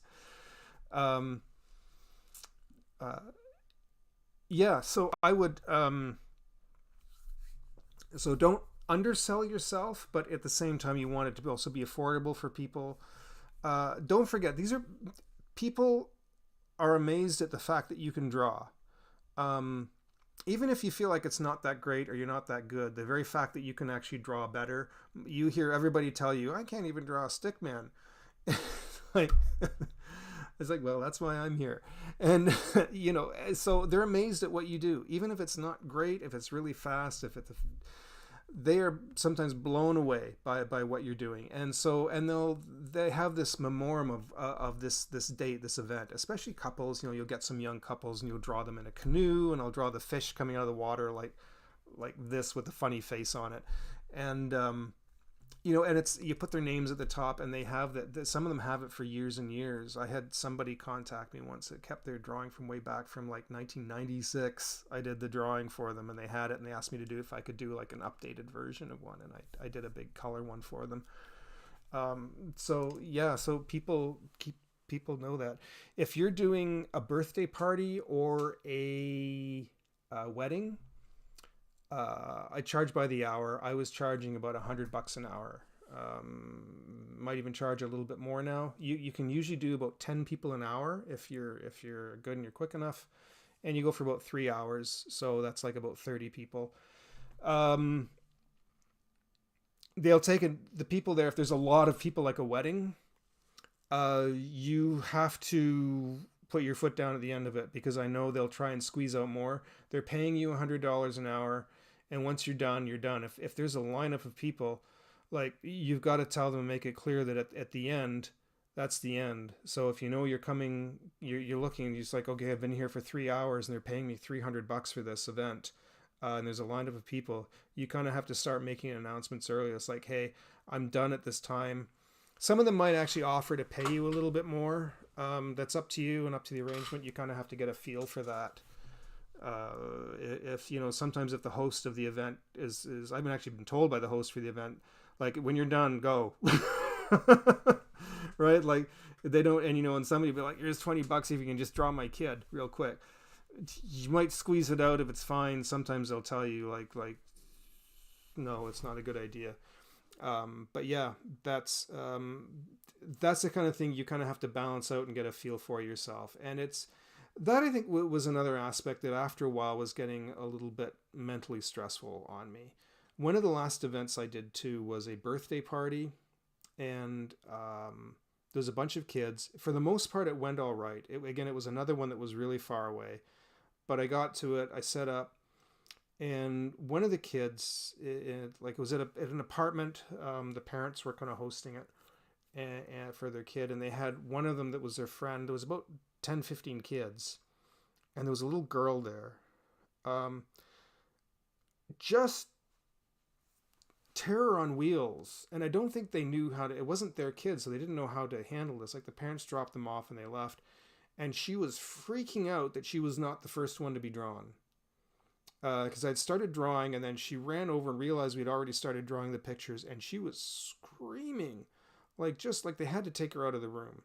Yeah, so I would. So don't undersell yourself, but at the same time you want it to also be affordable for people. Don't forget, people are amazed at the fact that you can draw. Even if you feel like it's not that great or you're not that good, the very fact that you can actually draw better, you hear everybody tell you, I can't even draw a stick man. It's like, well, that's why I'm here. And, so they're amazed at what you do, even if it's not great, if it's really fast, they are sometimes blown away by what you're doing. And so, they have this memoriam of this date, this event, especially couples. You'll get some young couples and you'll draw them in a canoe, and I'll draw the fish coming out of the water like this with a funny face on it. And, and it's, you put their names at the top, and they have that. Some of them have it for years and years. I had somebody contact me once that kept their drawing from way back from like 1996. I did the drawing for them, and they had it, and they asked me to do if I could do like an updated version of one, and I did a big color one for them. So people know that if you're doing a birthday party or a wedding. I charge by the hour. I was charging about $100 an hour. Might even charge a little bit more now. You can usually do about 10 people an hour if you're good and you're quick enough, and you go for about 3 hours. So that's like about 30 people. They'll take the people there. If there's a lot of people, like a wedding, you have to put your foot down at the end of it, because I know they'll try and squeeze out more. They're paying you $100 an hour, and once you're done, you're done. If there's a lineup of people, like, you've got to tell them and make it clear that at the end, that's the end. So if you're coming, you're looking, and you're just like, okay, I've been here for 3 hours and they're paying me $300 for this event, and there's a lineup of people, you kind of have to start making announcements early. It's like, hey, I'm done at this time. Some of them might actually offer to pay you a little bit more. That's up to you and up to the arrangement. You kind of have to get a feel for that. If sometimes if the host of the event is I've actually been told by the host for the event, like, when you're done, go. Right? Like, they don't, and somebody be like, here's $20 if you can just draw my kid real quick. You might squeeze it out if it's fine. Sometimes they'll tell you like no, it's not a good idea. But yeah, that's the kind of thing you kind of have to balance out and get a feel for yourself. And That I think was another aspect that after a while was getting a little bit mentally stressful on me. One of the last events I did too was a birthday party, and there was a bunch of kids. For the most part, it went all right. Again, it was another one that was really far away, but I got to it. I set up, and one of the kids, like it was at an apartment. The parents were kind of hosting it and for their kid, and they had one of them that was their friend. There was about 10, 15 kids, and there was a little girl there. Just terror on wheels, and I don't think they knew how to. It wasn't their kids, so they didn't know how to handle this. Like the parents dropped them off and they left, and she was freaking out that she was not the first one to be drawn. Because I'd started drawing, and then she ran over and realized we'd already started drawing the pictures, and she was screaming, like just like they had to take her out of the room.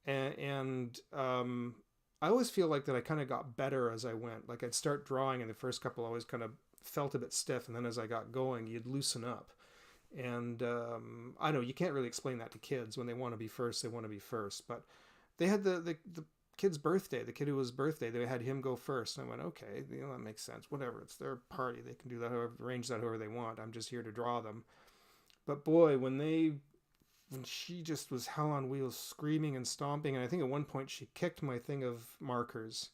And I always feel like that I kind of got better as I went. Like I'd start drawing, and the first couple always kind of felt a bit stiff, and then as I got going, you'd loosen up. And I know you can't really explain that to kids. When they want to be first, they want to be first. But they had the kid's birthday, the kid who was birthday, they had him go first. And I went, okay, that makes sense. Whatever, it's their party. They can do that, arrange that however they want. I'm just here to draw them. But boy, when she just was hell on wheels, screaming and stomping, and I think at one point she kicked my thing of markers,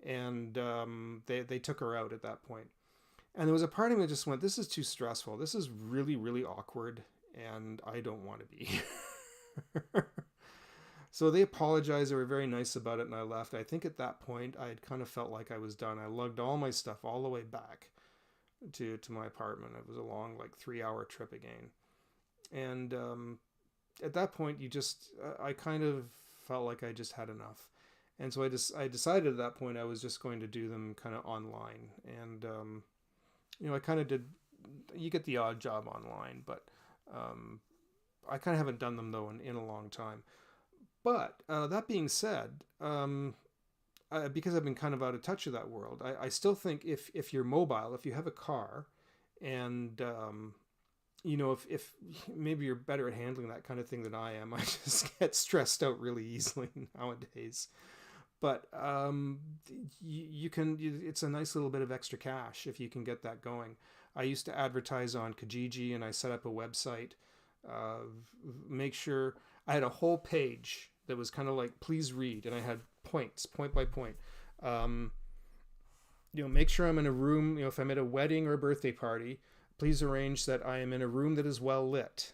and they took her out at that point. And there was a part of me that just went, this is too stressful. This is really, really awkward, and I don't want to be. So they apologized. They were very nice about it, and I left. I think at that point, I had kind of felt like I was done. I lugged all my stuff all the way back to my apartment. It was a long, 3-hour trip again. And at that point, I kind of felt like I just had enough. And so I decided at that point I was just going to do them kind of online. And, I kind of did, you get the odd job online, but I kind of haven't done them, though, in a long time. But that being said, because I've been kind of out of touch with that world, I still think if you're mobile, if you have a car, and if maybe you're better at handling that kind of thing than I am. I just get stressed out really easily nowadays. But you can. It's a nice little bit of extra cash if you can get that going. I used to advertise on Kijiji, and I set up a website. Make sure I had a whole page that was kind of like please read, and I had points, point by point. Make sure I'm in a room. If I'm at a wedding or a birthday party, please arrange that I am in a room that is well lit.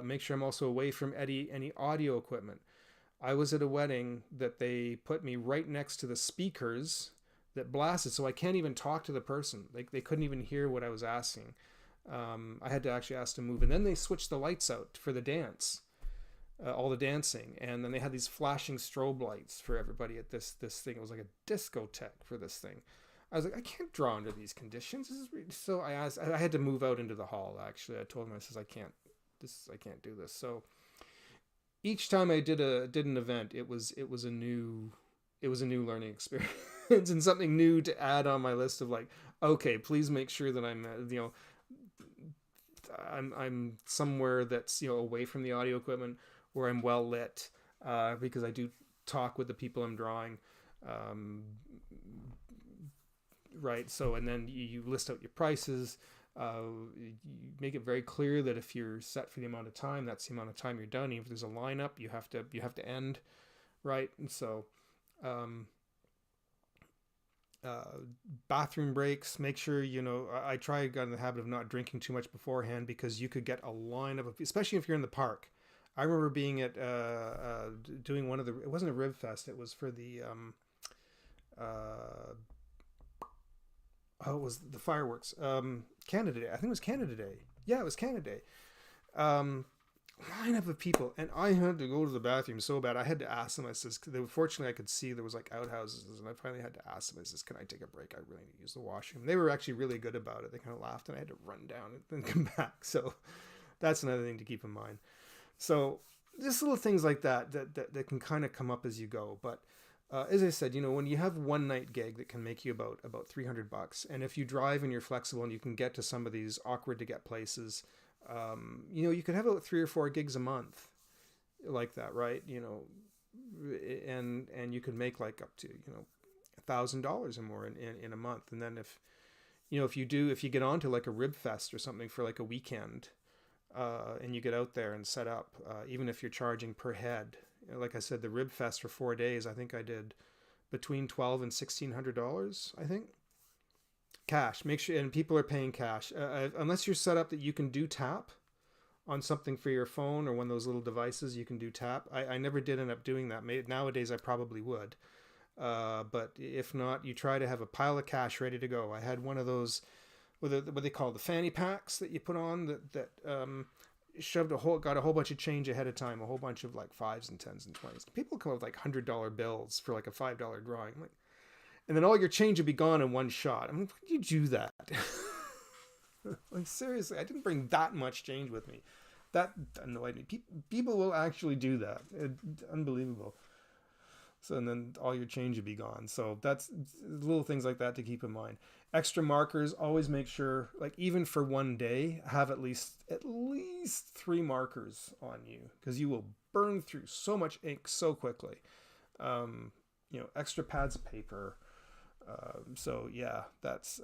Make sure I'm also away from any audio equipment. I was at a wedding that they put me right next to the speakers that blasted, so I can't even talk to the person. They couldn't even hear what I was asking. I had to actually ask to move, and then they switched the lights out for the dance, all the dancing, and then they had these flashing strobe lights for everybody at this thing. It was like a discotheque for this thing. I was like, I can't draw under these conditions. So I had to move out into the hall. Actually, I told him, I can't do this. So each time I did an event, it was a new learning experience and something new to add on my list of okay, please make sure that I'm somewhere that's away from the audio equipment, where I'm well lit, because I do talk with the people I'm drawing. Right. So, and then you list out your prices. You make it very clear that if you're set for the amount of time, that's the amount of time you're done. Even if there's a lineup, you have to end. Right. And so, bathroom breaks, make sure, I got in the habit of not drinking too much beforehand, because you could get a lineup of, especially if you're in the park. I remember being at, doing it wasn't a Rib Fest. It was for the, it was the fireworks. Canada Day. I think it was Canada Day. Yeah, it was Canada Day. Lineup of people, and I had to go to the bathroom so bad. I had to ask them. I says, fortunately, I could see there was outhouses, and I finally had to ask them. I says, can I take a break? I really need to use the washroom. They were actually really good about it. They kind of laughed, and I had to run down and then come back. So that's another thing to keep in mind. So just little things like that can kind of come up as you go. But as I said, when you have one night gig that can make you about $300, and if you drive and you're flexible and you can get to some of these awkward to get places, you could have about 3 or 4 gigs a month. like that, right? You know, and you could make like up to, you know, $1,000 or more in a month. And then if, you know, if you get onto like a rib fest or something for like a weekend, and you get out there and set up, even if you're charging per head, like I said, the rib fest for 4 days, I think I did between $1,200 and $1,600, I think, cash. Make sure, and people are paying cash, unless you're set up that you can do tap on something for your phone or one of those little devices. You can do tap. I never did end up doing that. Nowadays I probably would, but if not, you try to have a pile of cash ready to go. I had one of those, what they call the fanny packs that you put on, that got a whole bunch of change ahead of time, a whole bunch of like 5s and 10s and 20s. People come up with like $100 bills for like a $5 drawing. Like, and then all your change would be gone in one shot. I mean, why did you do that? Like, seriously, I didn't bring that much change with me. That annoyed me. People will actually do that. Unbelievable. So, and then all your change would be gone. So that's little things like that to keep in mind. Extra markers, always make sure, like even for one day, have at least 3 markers on you, because you will burn through so much ink so quickly. You know, extra pads of paper. So yeah, that's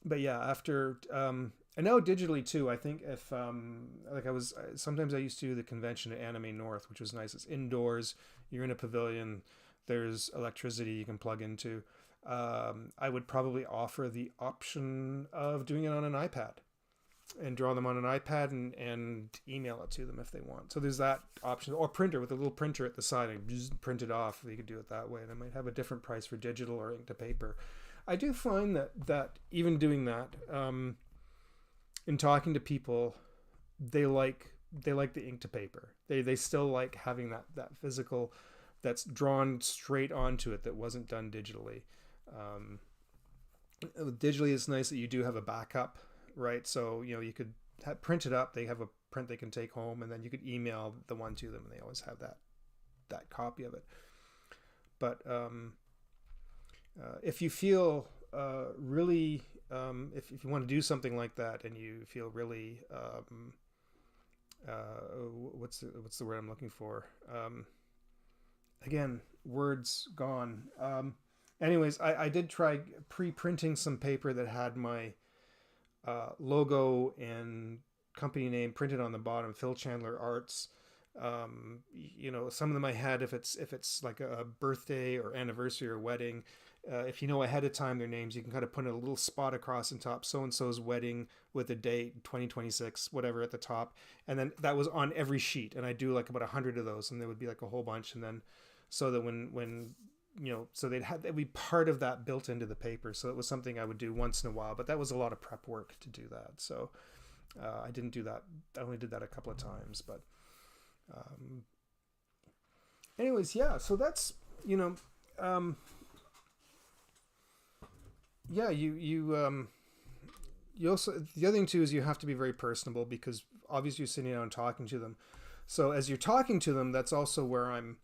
but yeah, after and now digitally too. I think if like sometimes I used to do the convention at Anime North, which was nice. It's indoors. You're in a pavilion. There's electricity you can plug into. I would probably offer the option of doing it on an iPad and draw them on an iPad and email it to them if they want. So there's that option, or printer with a little printer at the side and just print it off. You could do it that way, and I might have a different price for digital or ink to paper. I do find that even doing that, in talking to people, they like the ink to paper. They still like having that physical, that's drawn straight onto it, that wasn't done digitally. Digitally, it's nice that you do have a backup, right? So, you know, you could print it up. They have a print they can take home, and then you could email the one to them, and they always have that copy of it. But if you feel really, if you want to do something like that, and you feel really, what's the word I'm looking for? Again, words gone. Anyways, I did try pre-printing some paper that had my logo and company name printed on the bottom, Phil Chandler Arts. You know, some of them I had, if it's like a birthday or anniversary or wedding, if you know ahead of time their names, you can kind of put a little spot across the top, so-and-so's wedding with a date, 2026, whatever, at the top. And then that was on every sheet. And I do like about 100 of those, and there would be like a whole bunch. And then, so that when you know, so they'd be part of that built into the paper. So it was something I would do once in a while, but that was a lot of prep work to do that. So I didn't do that. I only did that a couple of times, but anyways, yeah, so that's, you know, yeah, you also, the other thing too is you have to be very personable, because obviously you're sitting down and talking to them. So as you're talking to them, that's also where I'm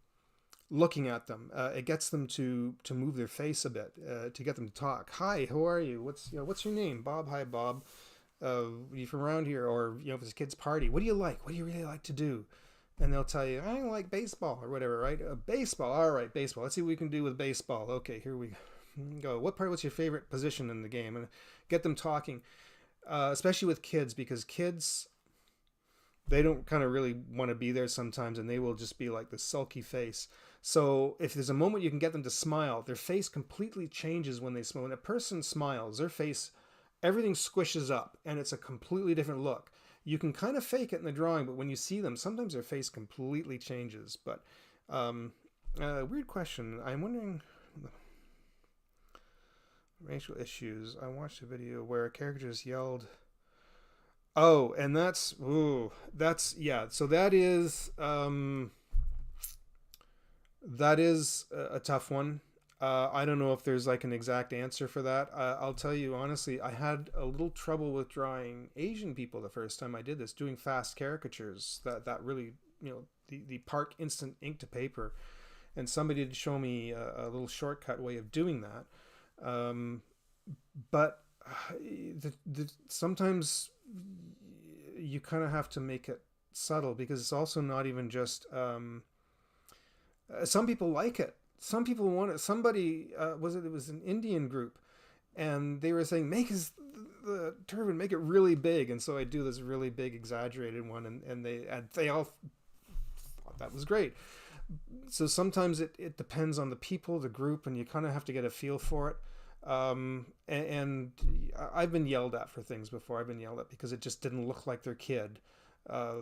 looking at them. It gets them to move their face a bit, to get them to talk. Hi, how are you? What's your name? Bob. Hi, Bob. Are you from around here? Or, you know, if it's a kid's party, what do you like? What do you really like to do? And they'll tell you, I like baseball or whatever, right? Baseball. All right, baseball. Let's see what we can do with baseball. Okay, here we go. What's your favorite position in the game? And get them talking, especially with kids, because kids, they don't kind of really want to be there sometimes, and they will just be like the sulky face. So if there's a moment you can get them to smile, their face completely changes when they smile. When a person smiles, their face, everything squishes up, and it's a completely different look. You can kind of fake it in the drawing, but when you see them, sometimes their face completely changes. But weird question. I'm wondering, racial issues. I watched a video where a character just yelled. Oh, and that's yeah. So that is a tough one. I don't know if there's like an exact answer for that. I'll tell you honestly, I had a little trouble with drawing Asian people the first time I did this, doing fast caricatures. That really, you know, the Park instant ink to paper, and somebody did show me a little shortcut way of doing that. But sometimes you kind of have to make it subtle, because it's also not even just some people like it, some people want it. Somebody it was an Indian group, and they were saying, make the turban, make it really big. And so I do this really big exaggerated one, and they all thought that was great. So sometimes it depends on the people, the group, and you kind of have to get a feel for it. And I've been yelled at for things before. I've been yelled at because it just didn't look like their kid. A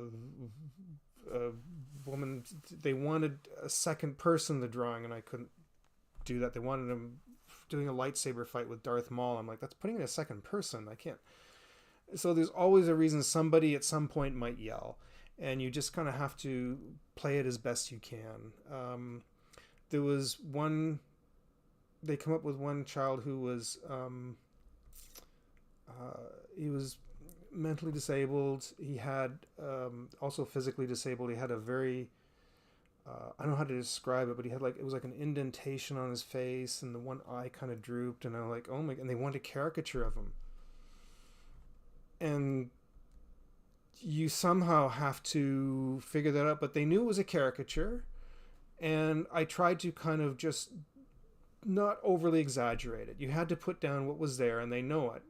woman, they wanted a second person in the drawing, and I couldn't do that. They wanted him doing a lightsaber fight with Darth Maul. I'm like, that's putting in a second person. I can't. So there's always a reason somebody at some point might yell, and you just kind of have to play it as best you can. There was one. They come up with one child who was he was mentally disabled. He had also physically disabled. He had a very I don't know how to describe it, but he had it was like an indentation on his face, and the one eye kind of drooped. And I'm like, oh my! And they wanted a caricature of him, and you somehow have to figure that out. But they knew it was a caricature, and I tried to kind of just not overly exaggerate it. You had to put down what was there, and they know it.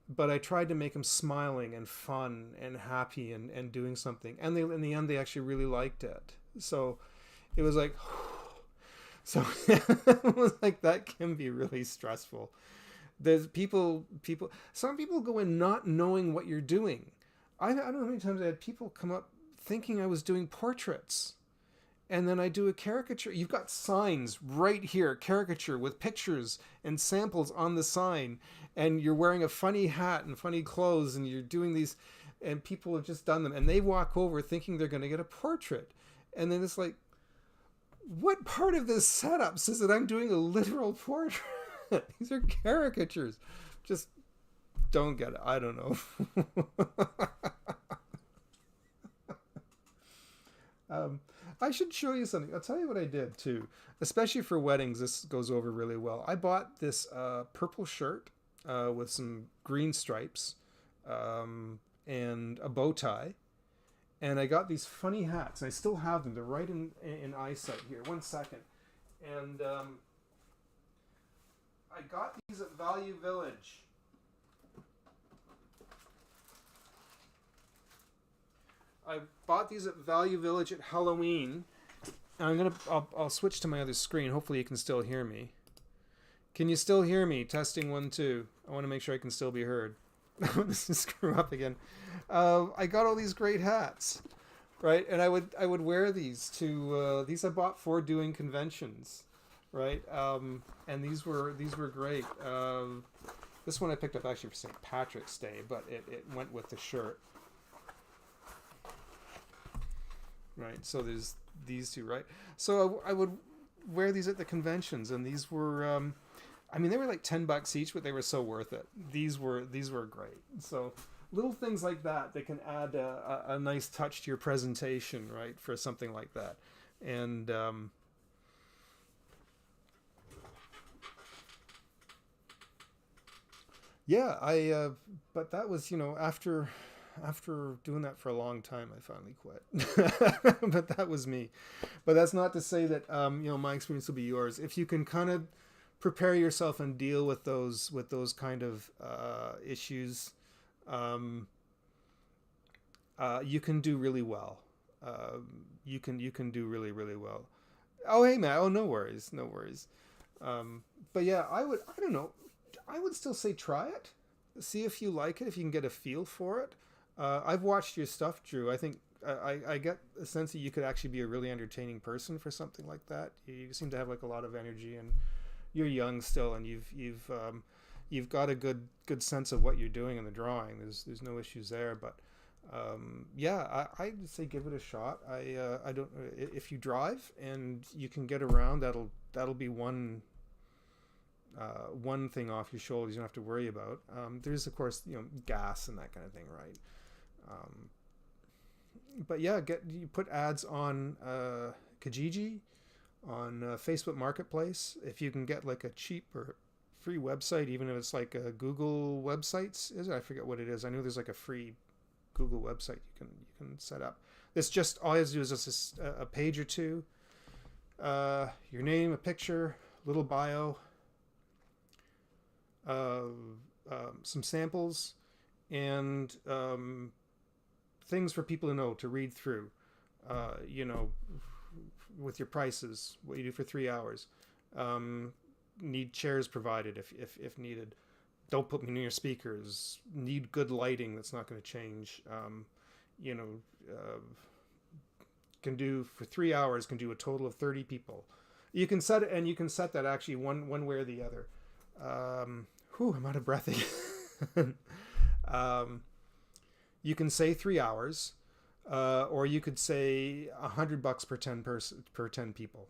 But I tried to make him smiling and fun and happy and doing something. And in the end, they actually really liked it. So it was like, so it was like, that can be really stressful. There's some people go in not knowing what you're doing. I don't know how many times I had people come up thinking I was doing portraits. And then I do a caricature. You've got signs right here, caricature with pictures and samples on the sign. And you're wearing a funny hat and funny clothes, and you're doing these, and people have just done them. And they walk over thinking they're going to get a portrait. And then it's like, what part of this setup says that I'm doing a literal portrait? These are caricatures. Just don't get it. I don't know. I should show you something. I'll tell you what I did too. Especially for weddings, this goes over really well. I bought this purple shirt with some green stripes and a bow tie. And I got these funny hats. And I still have them. They're right in eyesight here. 1 second. And I got these at Value Village. I bought these at Value Village at Halloween. And I'll switch to my other screen. Hopefully you can still hear me. Can you still hear me? Testing 1 2. I want to make sure I can still be heard. This is screw up again. I got all these great hats, right? And I would wear these to these I bought for doing conventions, right? And these were great. This one I picked up actually for St. Patrick's Day, but it went with the shirt. Right, so there's these two, right? So I would wear these at the conventions, and these were, I mean, they were like $10 each, but they were so worth it. These were great. So little things like that can add a nice touch to your presentation, right, for something like that. And yeah, but that was, after doing that for a long time, I finally quit. But that was me. But that's not to say that my experience will be yours. If you can kind of prepare yourself and deal with those kind of issues, you can do really well. You can do really, really well. Oh, hey Matt. Oh, no worries. But yeah, I don't know. I would still say try it. See if you like it, if you can get a feel for it. I've watched your stuff, Drew. I think I get a sense that you could actually be a really entertaining person for something like that. You seem to have like a lot of energy, and you're young still, and you've got a good sense of what you're doing in the drawing. There's no issues there, but yeah, I'd say give it a shot. I don't, if you drive and you can get around, that'll be one thing off your shoulders you don't have to worry about. There's of course gas and that kind of thing, right? But yeah, you put ads on Kijiji, on Facebook Marketplace. If you can get like a cheaper free website, even if it's like a Google websites. Is it? I forget what it is. I know there's like a free Google website you can set up. This just all you have to do is just a page or two, your name, a picture, little bio, some samples, and things for people to know, to read through. You know, with your prices, what you do for 3 hours. Need chairs provided if needed. Don't put me near speakers. Need good lighting that's not going to change. You know, can do for 3 hours. Can do a total of 30 people. You can set it, and you can set that actually one way or the other. I'm out of breath again. You can say 3 hours, or you could say $100 per 10 people.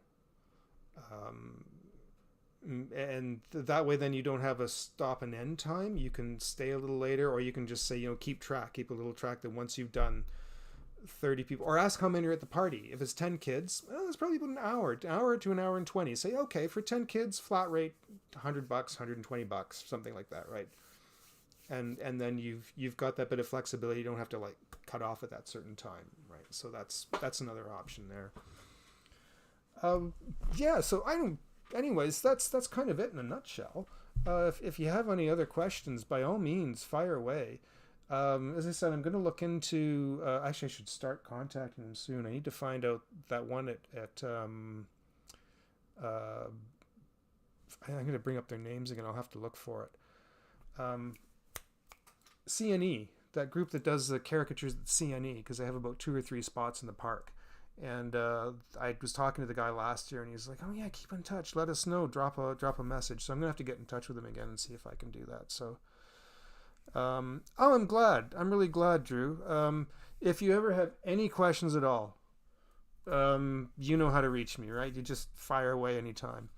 And that way then you don't have a stop and end time. You can stay a little later, or you can just say, keep a little track that once you've done 30 people, or ask how many are at the party. If it's 10 kids, well, it's probably about an hour to an hour and 20. Say, okay, for 10 kids, flat rate, $100, $120, something like that, right? And then you've got that bit of flexibility. You don't have to like cut off at that certain time, right? So that's another option there. So I don't. Anyways, that's kind of it in a nutshell. If you have any other questions, by all means, fire away. As I said, I'm going to look into. Actually, I should start contacting them soon. I need to find out that one at I'm going to bring up their names again. I'll have to look for it. CNE, that group that does the caricatures at CNE, because they have about 2 or 3 spots in the park. And I was talking to the guy last year, and he's like, "Oh yeah, keep in touch. Let us know. Drop a message." So I'm gonna have to get in touch with him again and see if I can do that. So, I'm glad. I'm really glad, Drew. If you ever have any questions at all, you know how to reach me, right? You just fire away anytime.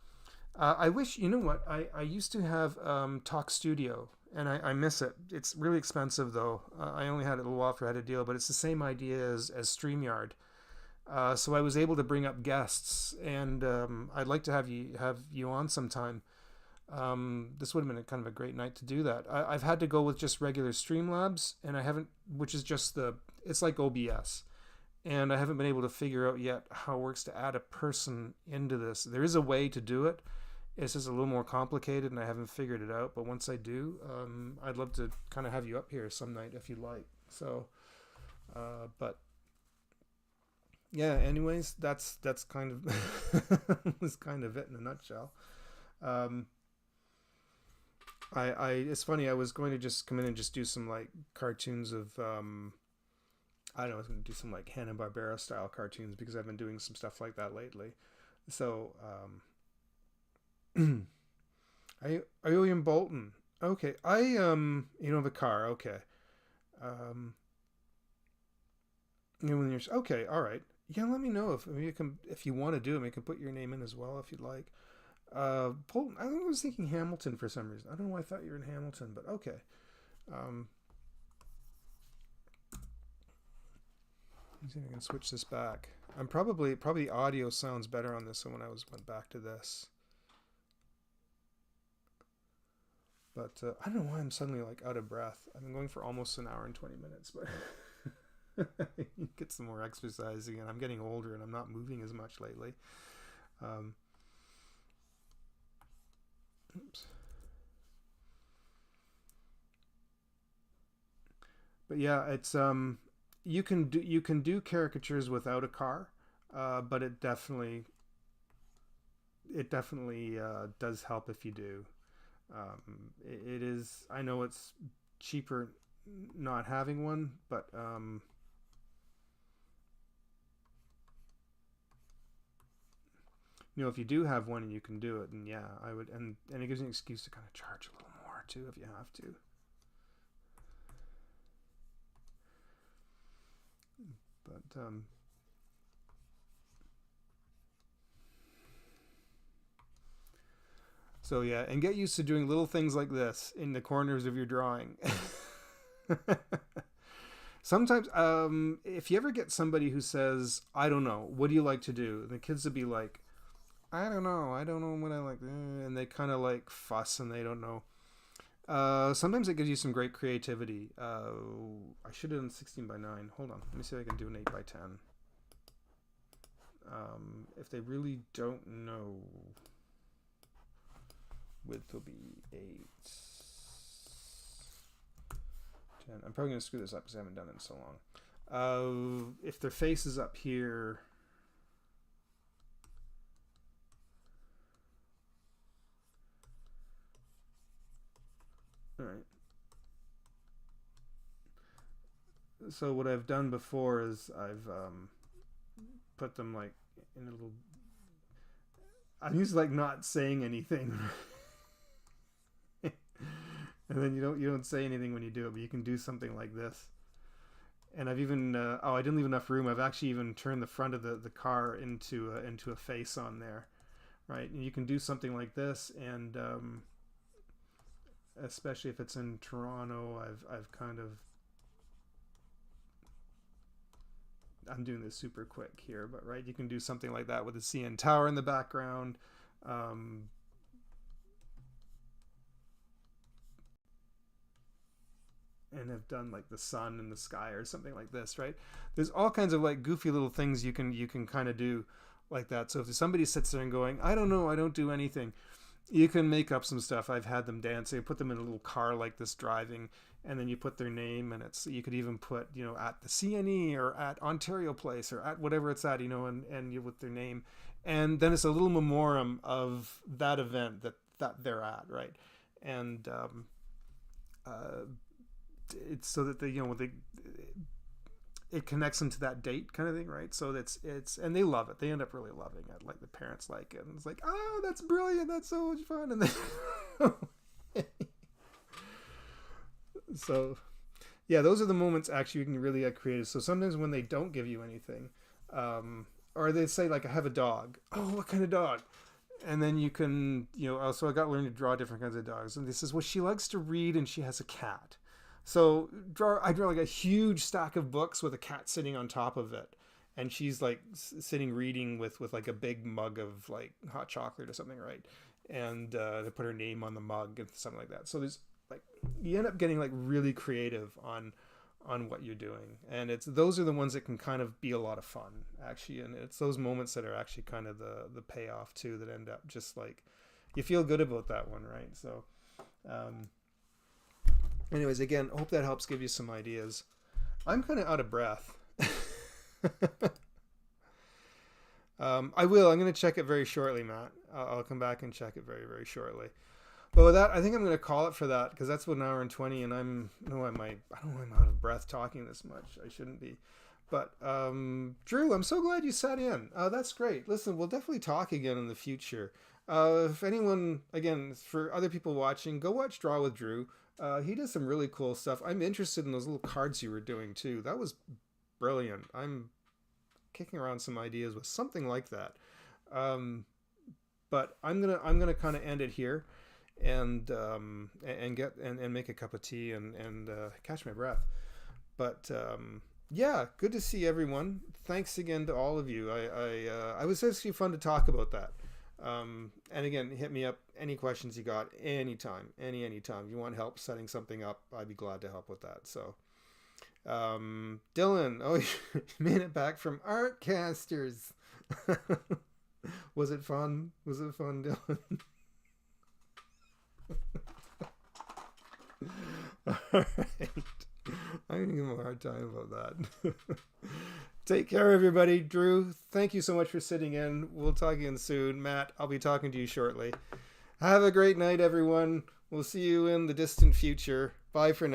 I wish, you know what? I used to have Talk Studio, and I miss it. It's really expensive though. I only had it a little while after I had a deal, but it's the same idea as StreamYard. So I was able to bring up guests, and I'd like to have you on sometime. This would have been kind of a great night to do that. I've had to go with just regular Streamlabs, and I haven't, which is just it's like OBS, and I haven't been able to figure out yet how it works to add a person into this. There is a way to do it. It's just a little more complicated, and I haven't figured it out. But once I do, I'd love to kind of have you up here some night if you'd like. So, but. Yeah, anyways, that's kind of was kind of it in a nutshell. It's funny, I was going to just come in and just do some like cartoons of I don't know, I was going to do some like Hanna-Barbera style cartoons because I've been doing some stuff like that lately. So are you William Bolton? Okay. You don't have a car, okay. When you're okay, all right. Yeah, let me know if you want to do it. You can put your name in as well if you'd like. Bolton, I was thinking Hamilton for some reason. I don't know why I thought you were in Hamilton, but okay. Let's see if I can switch this back. I'm probably audio sounds better on this than when I went back to this. But I don't know why I'm suddenly like out of breath. I've been going for almost an hour and 20 minutes, but. Get some more exercising, and I'm getting older and I'm not moving as much lately. Oops. But yeah, it's you can do caricatures without a car, but it definitely does help if you do. It is. I know it's cheaper not having one, but if you do have one and you can do it, then yeah, I would, and it gives you an excuse to kind of charge a little more too if you have to. But so yeah, and get used to doing little things like this in the corners of your drawing. Sometimes, if you ever get somebody who says, "I don't know, what do you like to do?" And the kids would be like, I don't know. I don't know what I like. And they kind of like fuss and they don't know. Sometimes it gives you some great creativity. I should have done 16 by 9. Hold on. Let me see if I can do an 8 by 10. If they really don't know, width will be 8. 10. I'm probably going to screw this up because I haven't done it in so long. If their face is up here, all right. So what I've done before is I've put them like in a little. I'm usually like not saying anything, and then you don't say anything when you do it, but you can do something like this. And I've even I didn't leave enough room. I've actually even turned the front of the car into a face on there, right? And you can do something like this, and especially if it's in Toronto, I've kind of. I'm doing this super quick here, but right, you can do something like that with the CN Tower in the background. And have done like the sun in the sky or something like this, right? There's all kinds of like goofy little things you can kind of do like that. So if somebody sits there and going, I don't know, I don't do anything, you can make up some stuff. I've had them dancing, put them in a little car like this driving, and then you put their name, and you could even put, at the CNE or at Ontario Place or at whatever it's at, and you with their name, and then it's a little memoriam of that event that they're at, right? And it's so that it connects them to that date kind of thing, right? So it's and they love it. They end up really loving it. Like the parents like it, and it's like, oh, that's brilliant, that's so much fun. And then so yeah, those are the moments actually you can really get creative. So sometimes when they don't give you anything, or they say like, I have a dog. Oh, what kind of dog? And then you can, also I got to learn to draw different kinds of dogs. And this is, well, she likes to read and she has a cat. So I draw like a huge stack of books with a cat sitting on top of it, and she's like sitting reading with like a big mug of like hot chocolate or something, right? And they put her name on the mug and something like that. So there's like, you end up getting like really creative on what you're doing, and those are the ones that can kind of be a lot of fun actually, and it's those moments that are actually kind of the payoff too, that end up just like you feel good about that one, right? So anyways, again, hope that helps give you some ideas. I'm kind of out of breath. I'm going to check it very shortly, Matt. I'll come back and check it very, very shortly. But with that, I think I'm going to call it for that, because that's about an hour and 20, and I don't know I'm out of breath talking this much. I shouldn't be. But Drew, I'm so glad you sat in. That's great. Listen, we'll definitely talk again in the future. If anyone, again, for other people watching, go watch Draw with Drew. He does some really cool stuff. I'm interested in those little cards you were doing too. That was brilliant. I'm kicking around some ideas with something like that. But I'm gonna kind of end it here, and make a cup of tea and catch my breath. But yeah, good to see everyone. Thanks again to all of you. I was actually fun to talk about that. And again, hit me up, any questions you got, anytime. You want help setting something up, I'd be glad to help with that. So Dylan, oh, you made it back from Artcasters. Was it fun, Dylan? All right, I'm gonna give him a hard time about that. Take care, everybody. Drew, thank you so much for sitting in. We'll talk again soon. Matt, I'll be talking to you shortly. Have a great night, everyone. We'll see you in the distant future. Bye for now.